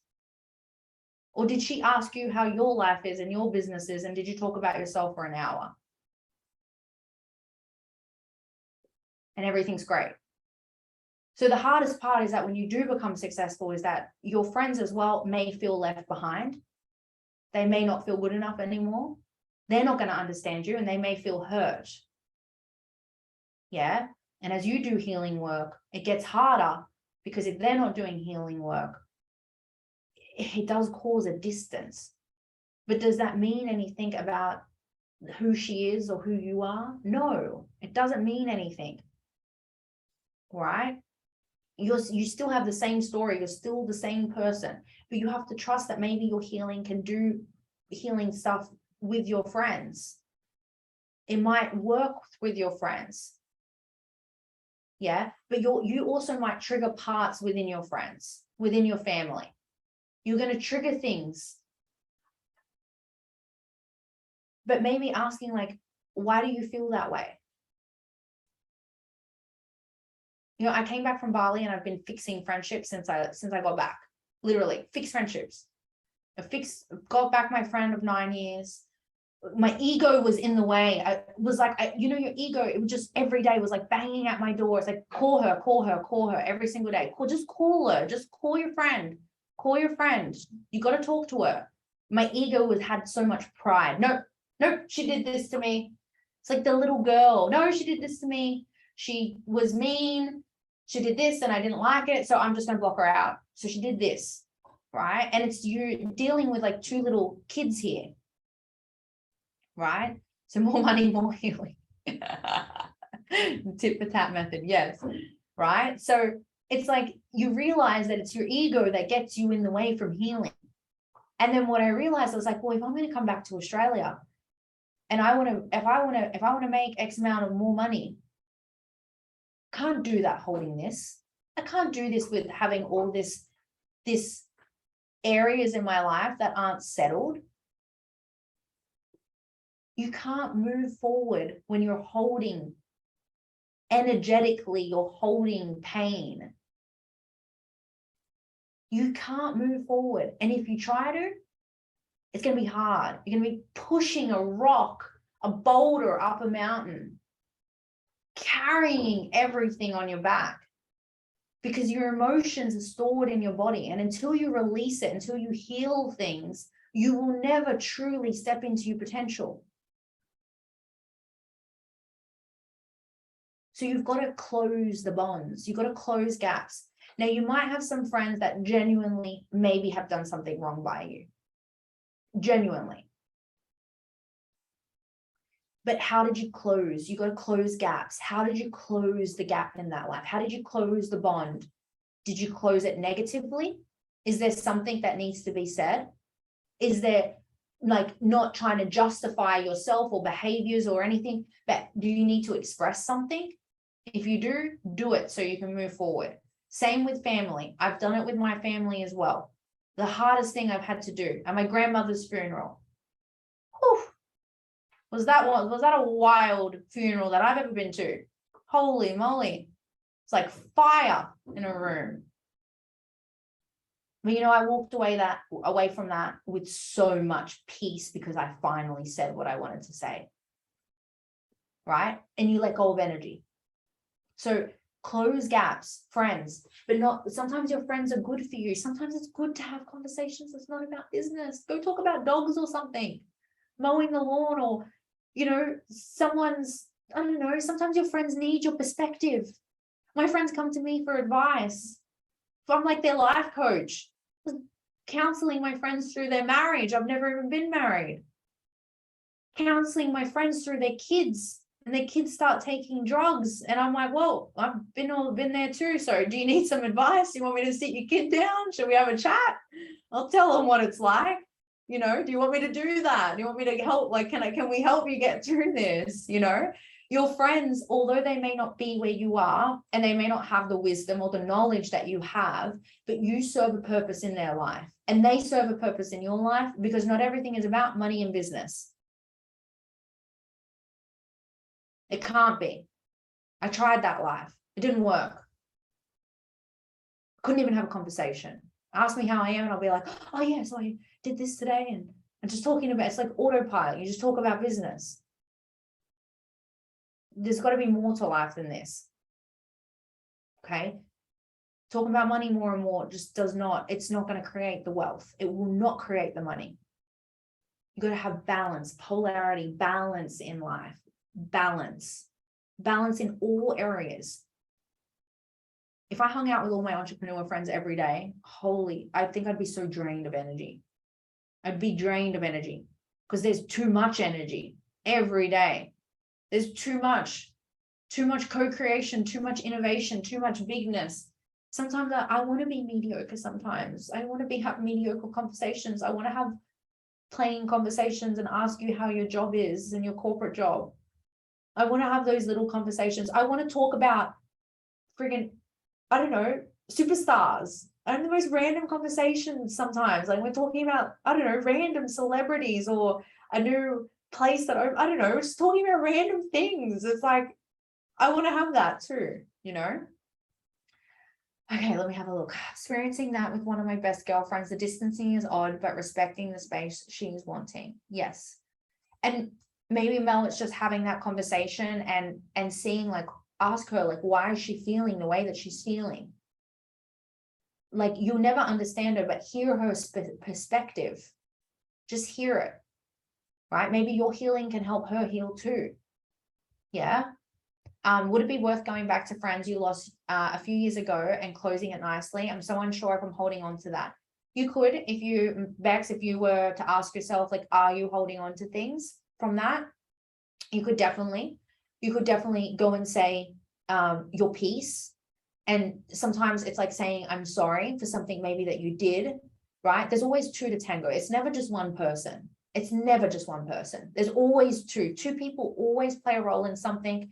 Or did she ask you how your life is and your business is, and did you talk about yourself for an hour? And everything's great. So the hardest part is that when you do become successful is that your friends as well may feel left behind. They may not feel good enough anymore. They're not going to understand you and they may feel hurt. Yeah. And as you do healing work, it gets harder because if they're not doing healing work, it does cause a distance. But does that mean anything about who she is or who you are? No, it doesn't mean anything. Right? You still have the same story, you're still the same person, but you have to trust that maybe your healing can do healing stuff with your friends. It might work with your friends. Yeah, but you also might trigger parts within your friends, within your family. You're going to trigger things. But maybe asking like, why do you feel that way? You know, I came back from Bali and I've been fixing friendships since I got back. Literally, fix friendships. Got back my friend of 9 years. My ego was in the way. I was like, you know, your ego, it was just every day was like banging at my door. It's like, call her every single day. Just call her. Just call your friend. Call your friend. You got to talk to her. My ego had so much pride. No, she did this to me. It's like the little girl. No, she did this to me. She was mean. She did this and I didn't like it. So I'm just going to block her out. So she did this, right? And it's you dealing with like two little kids here, right? So more money, more healing. Tit for tat method. Yes. Right. So it's like you realize that it's your ego that gets you in the way from healing. And then what I realized, I was like, well, if I'm going to come back to Australia and if I want to make X amount of more money, can't do that holding this. I can't do this with having all this areas in my life that aren't settled. You can't move forward when you're holding energetically, you're holding pain. You can't move forward. And if you try to, it's going to be hard. You're going to be pushing a rock, a boulder up a mountain, carrying everything on your back because your emotions are stored in your body. And until you release it, until you heal things, you will never truly step into your potential. So you've got to close the bonds. You've got to close gaps. Now, you might have some friends that genuinely maybe have done something wrong by you. Genuinely. But how did you close? You got to close gaps. How did you close the gap in that life? How did you close the bond? Did you close it negatively? Is there something that needs to be said? Is there like not trying to justify yourself or behaviors or anything, but do you need to express something? If you do it so you can move forward. Same with family. I've done it with my family as well. The hardest thing I've had to do at my grandmother's funeral. Whew, was that a wild funeral that I've ever been to? Holy moly. It's like fire in a room. But you know, I walked away from that with so much peace because I finally said what I wanted to say. Right? And you let go of energy. So close gaps, friends, but not, sometimes your friends are good for you. Sometimes it's good to have conversations that's not about business. Go talk about dogs or something, mowing the lawn, or, you know, I don't know, sometimes your friends need your perspective. My friends come to me for advice. I'm like their life coach, counseling my friends through their marriage. I've never even been married. Counseling my friends through their kids. And their kids start taking drugs. And I'm like, well, I've been there too. So do you need some advice? You want me to sit your kid down? Should we have a chat? I'll tell them what it's like. You know, do you want me to do that? Do you want me to help? Like, can we help you get through this? You know, your friends, although they may not be where you are and they may not have the wisdom or the knowledge that you have, but you serve a purpose in their life and they serve a purpose in your life, because not everything is about money and business. It can't be. I tried that life. It didn't work. Couldn't even have a conversation. Ask me how I am and I'll be like, oh yeah, so I did this today, and just talking about, it's like autopilot. You just talk about business. There's got to be more to life than this. Okay. Talking about money more and more just does not, it's not going to create the wealth. It will not create the money. You got to have balance, polarity, balance in life, balance in all areas. If I hung out with all my entrepreneur friends every day, I think I'd be so drained of energy. I'd be drained of energy because there's too much energy every day. There's too much co-creation, too much innovation, too much bigness. Sometimes I want to be mediocre. Sometimes I want to have mediocre conversations. I want to have plain conversations and ask you how your job is and your corporate job. I want to have those little conversations. I want to talk about friggin', I don't know, superstars. And the most random conversations sometimes. Like we're talking about, I don't know, random celebrities or a new place that I don't know, just talking about random things. It's like, I want to have that too, you know? Okay, let me have a look. Experiencing that with one of my best girlfriends. The distancing is odd, but respecting the space she's wanting. Yes. And maybe Mel, it's just having that conversation and seeing, like, ask her, like, why is she feeling the way that she's feeling? Like, you'll never understand her, but hear her perspective. Just hear it, right? Maybe your healing can help her heal too. Yeah. Would it be worth going back to friends you lost a few years ago and closing it nicely? I'm so unsure if I'm holding on to that. You could, if you, Bex, if you were to ask yourself, like, are you holding on to things from that? You could definitely go and say your piece. And sometimes it's like saying, I'm sorry for something maybe that you did, right? There's always two to tango. It's never just one person. It's never just one person. There's always two people always play a role in something.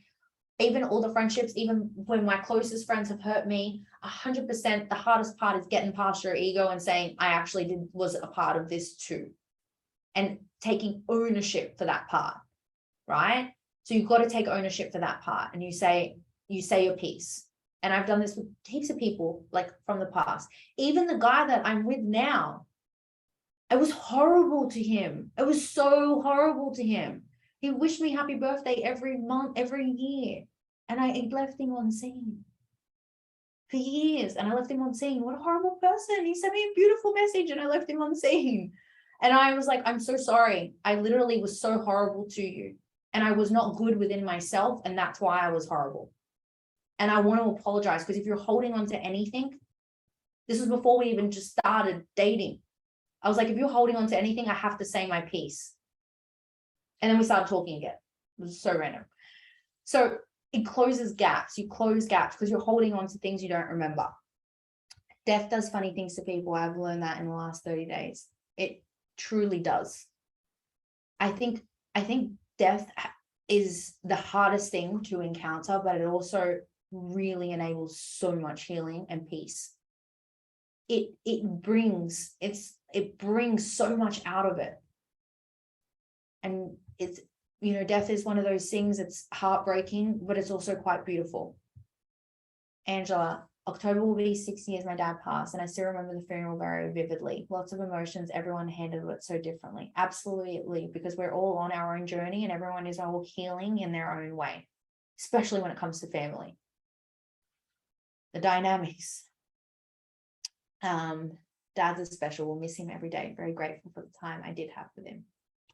Even all the friendships, even when my closest friends have hurt me, 100%, the hardest part is getting past your ego and saying, I actually was a part of this too. And taking ownership for that part, right? So you've got to take ownership for that part. And you say your piece. And I've done this with heaps of people, like from the past. Even the guy that I'm with now, it was horrible to him. It was so horrible to him. He wished me happy birthday every month, every year. And I left him on scene for years. And I left him on scene. What a horrible person. He sent me a beautiful message and I left him on scene. And I was like, I'm so sorry. I literally was so horrible to you. And I was not good within myself. And that's why I was horrible. And I want to apologize, because if you're holding on to anything, this was before we even just started dating. I was like, if you're holding on to anything, I have to say my piece. And then we started talking again. It was so random. So it closes gaps. You close gaps because you're holding on to things you don't remember. Death does funny things to people. I've learned that in the last 30 days. It truly does. I think death is the hardest thing to encounter, but it also really enables so much healing and peace. It brings so much out of it. And it's, you know, death is one of those things that's heartbreaking, but it's also quite beautiful. Angela, October will be 6 years my dad passed, and I still remember the funeral very vividly. Lots of emotions, everyone handled it so differently. Absolutely, because we're all on our own journey and everyone is all healing in their own way, especially when it comes to family. The dynamics. Dad's is special. We'll miss him every day. Very grateful for the time I did have with him.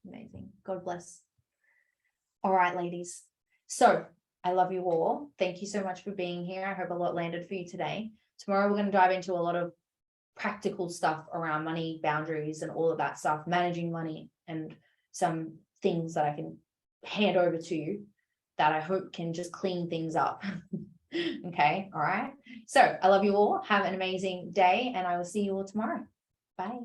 Amazing. God bless. All right, ladies. So I love you all. Thank you so much for being here. I hope a lot landed for you today. Tomorrow, we're going to dive into a lot of practical stuff around money, boundaries, and all of that stuff, managing money, and some things that I can hand over to you that I hope can just clean things up. Okay. All right. So I love you all. Have an amazing day, and I will see you all tomorrow. Bye.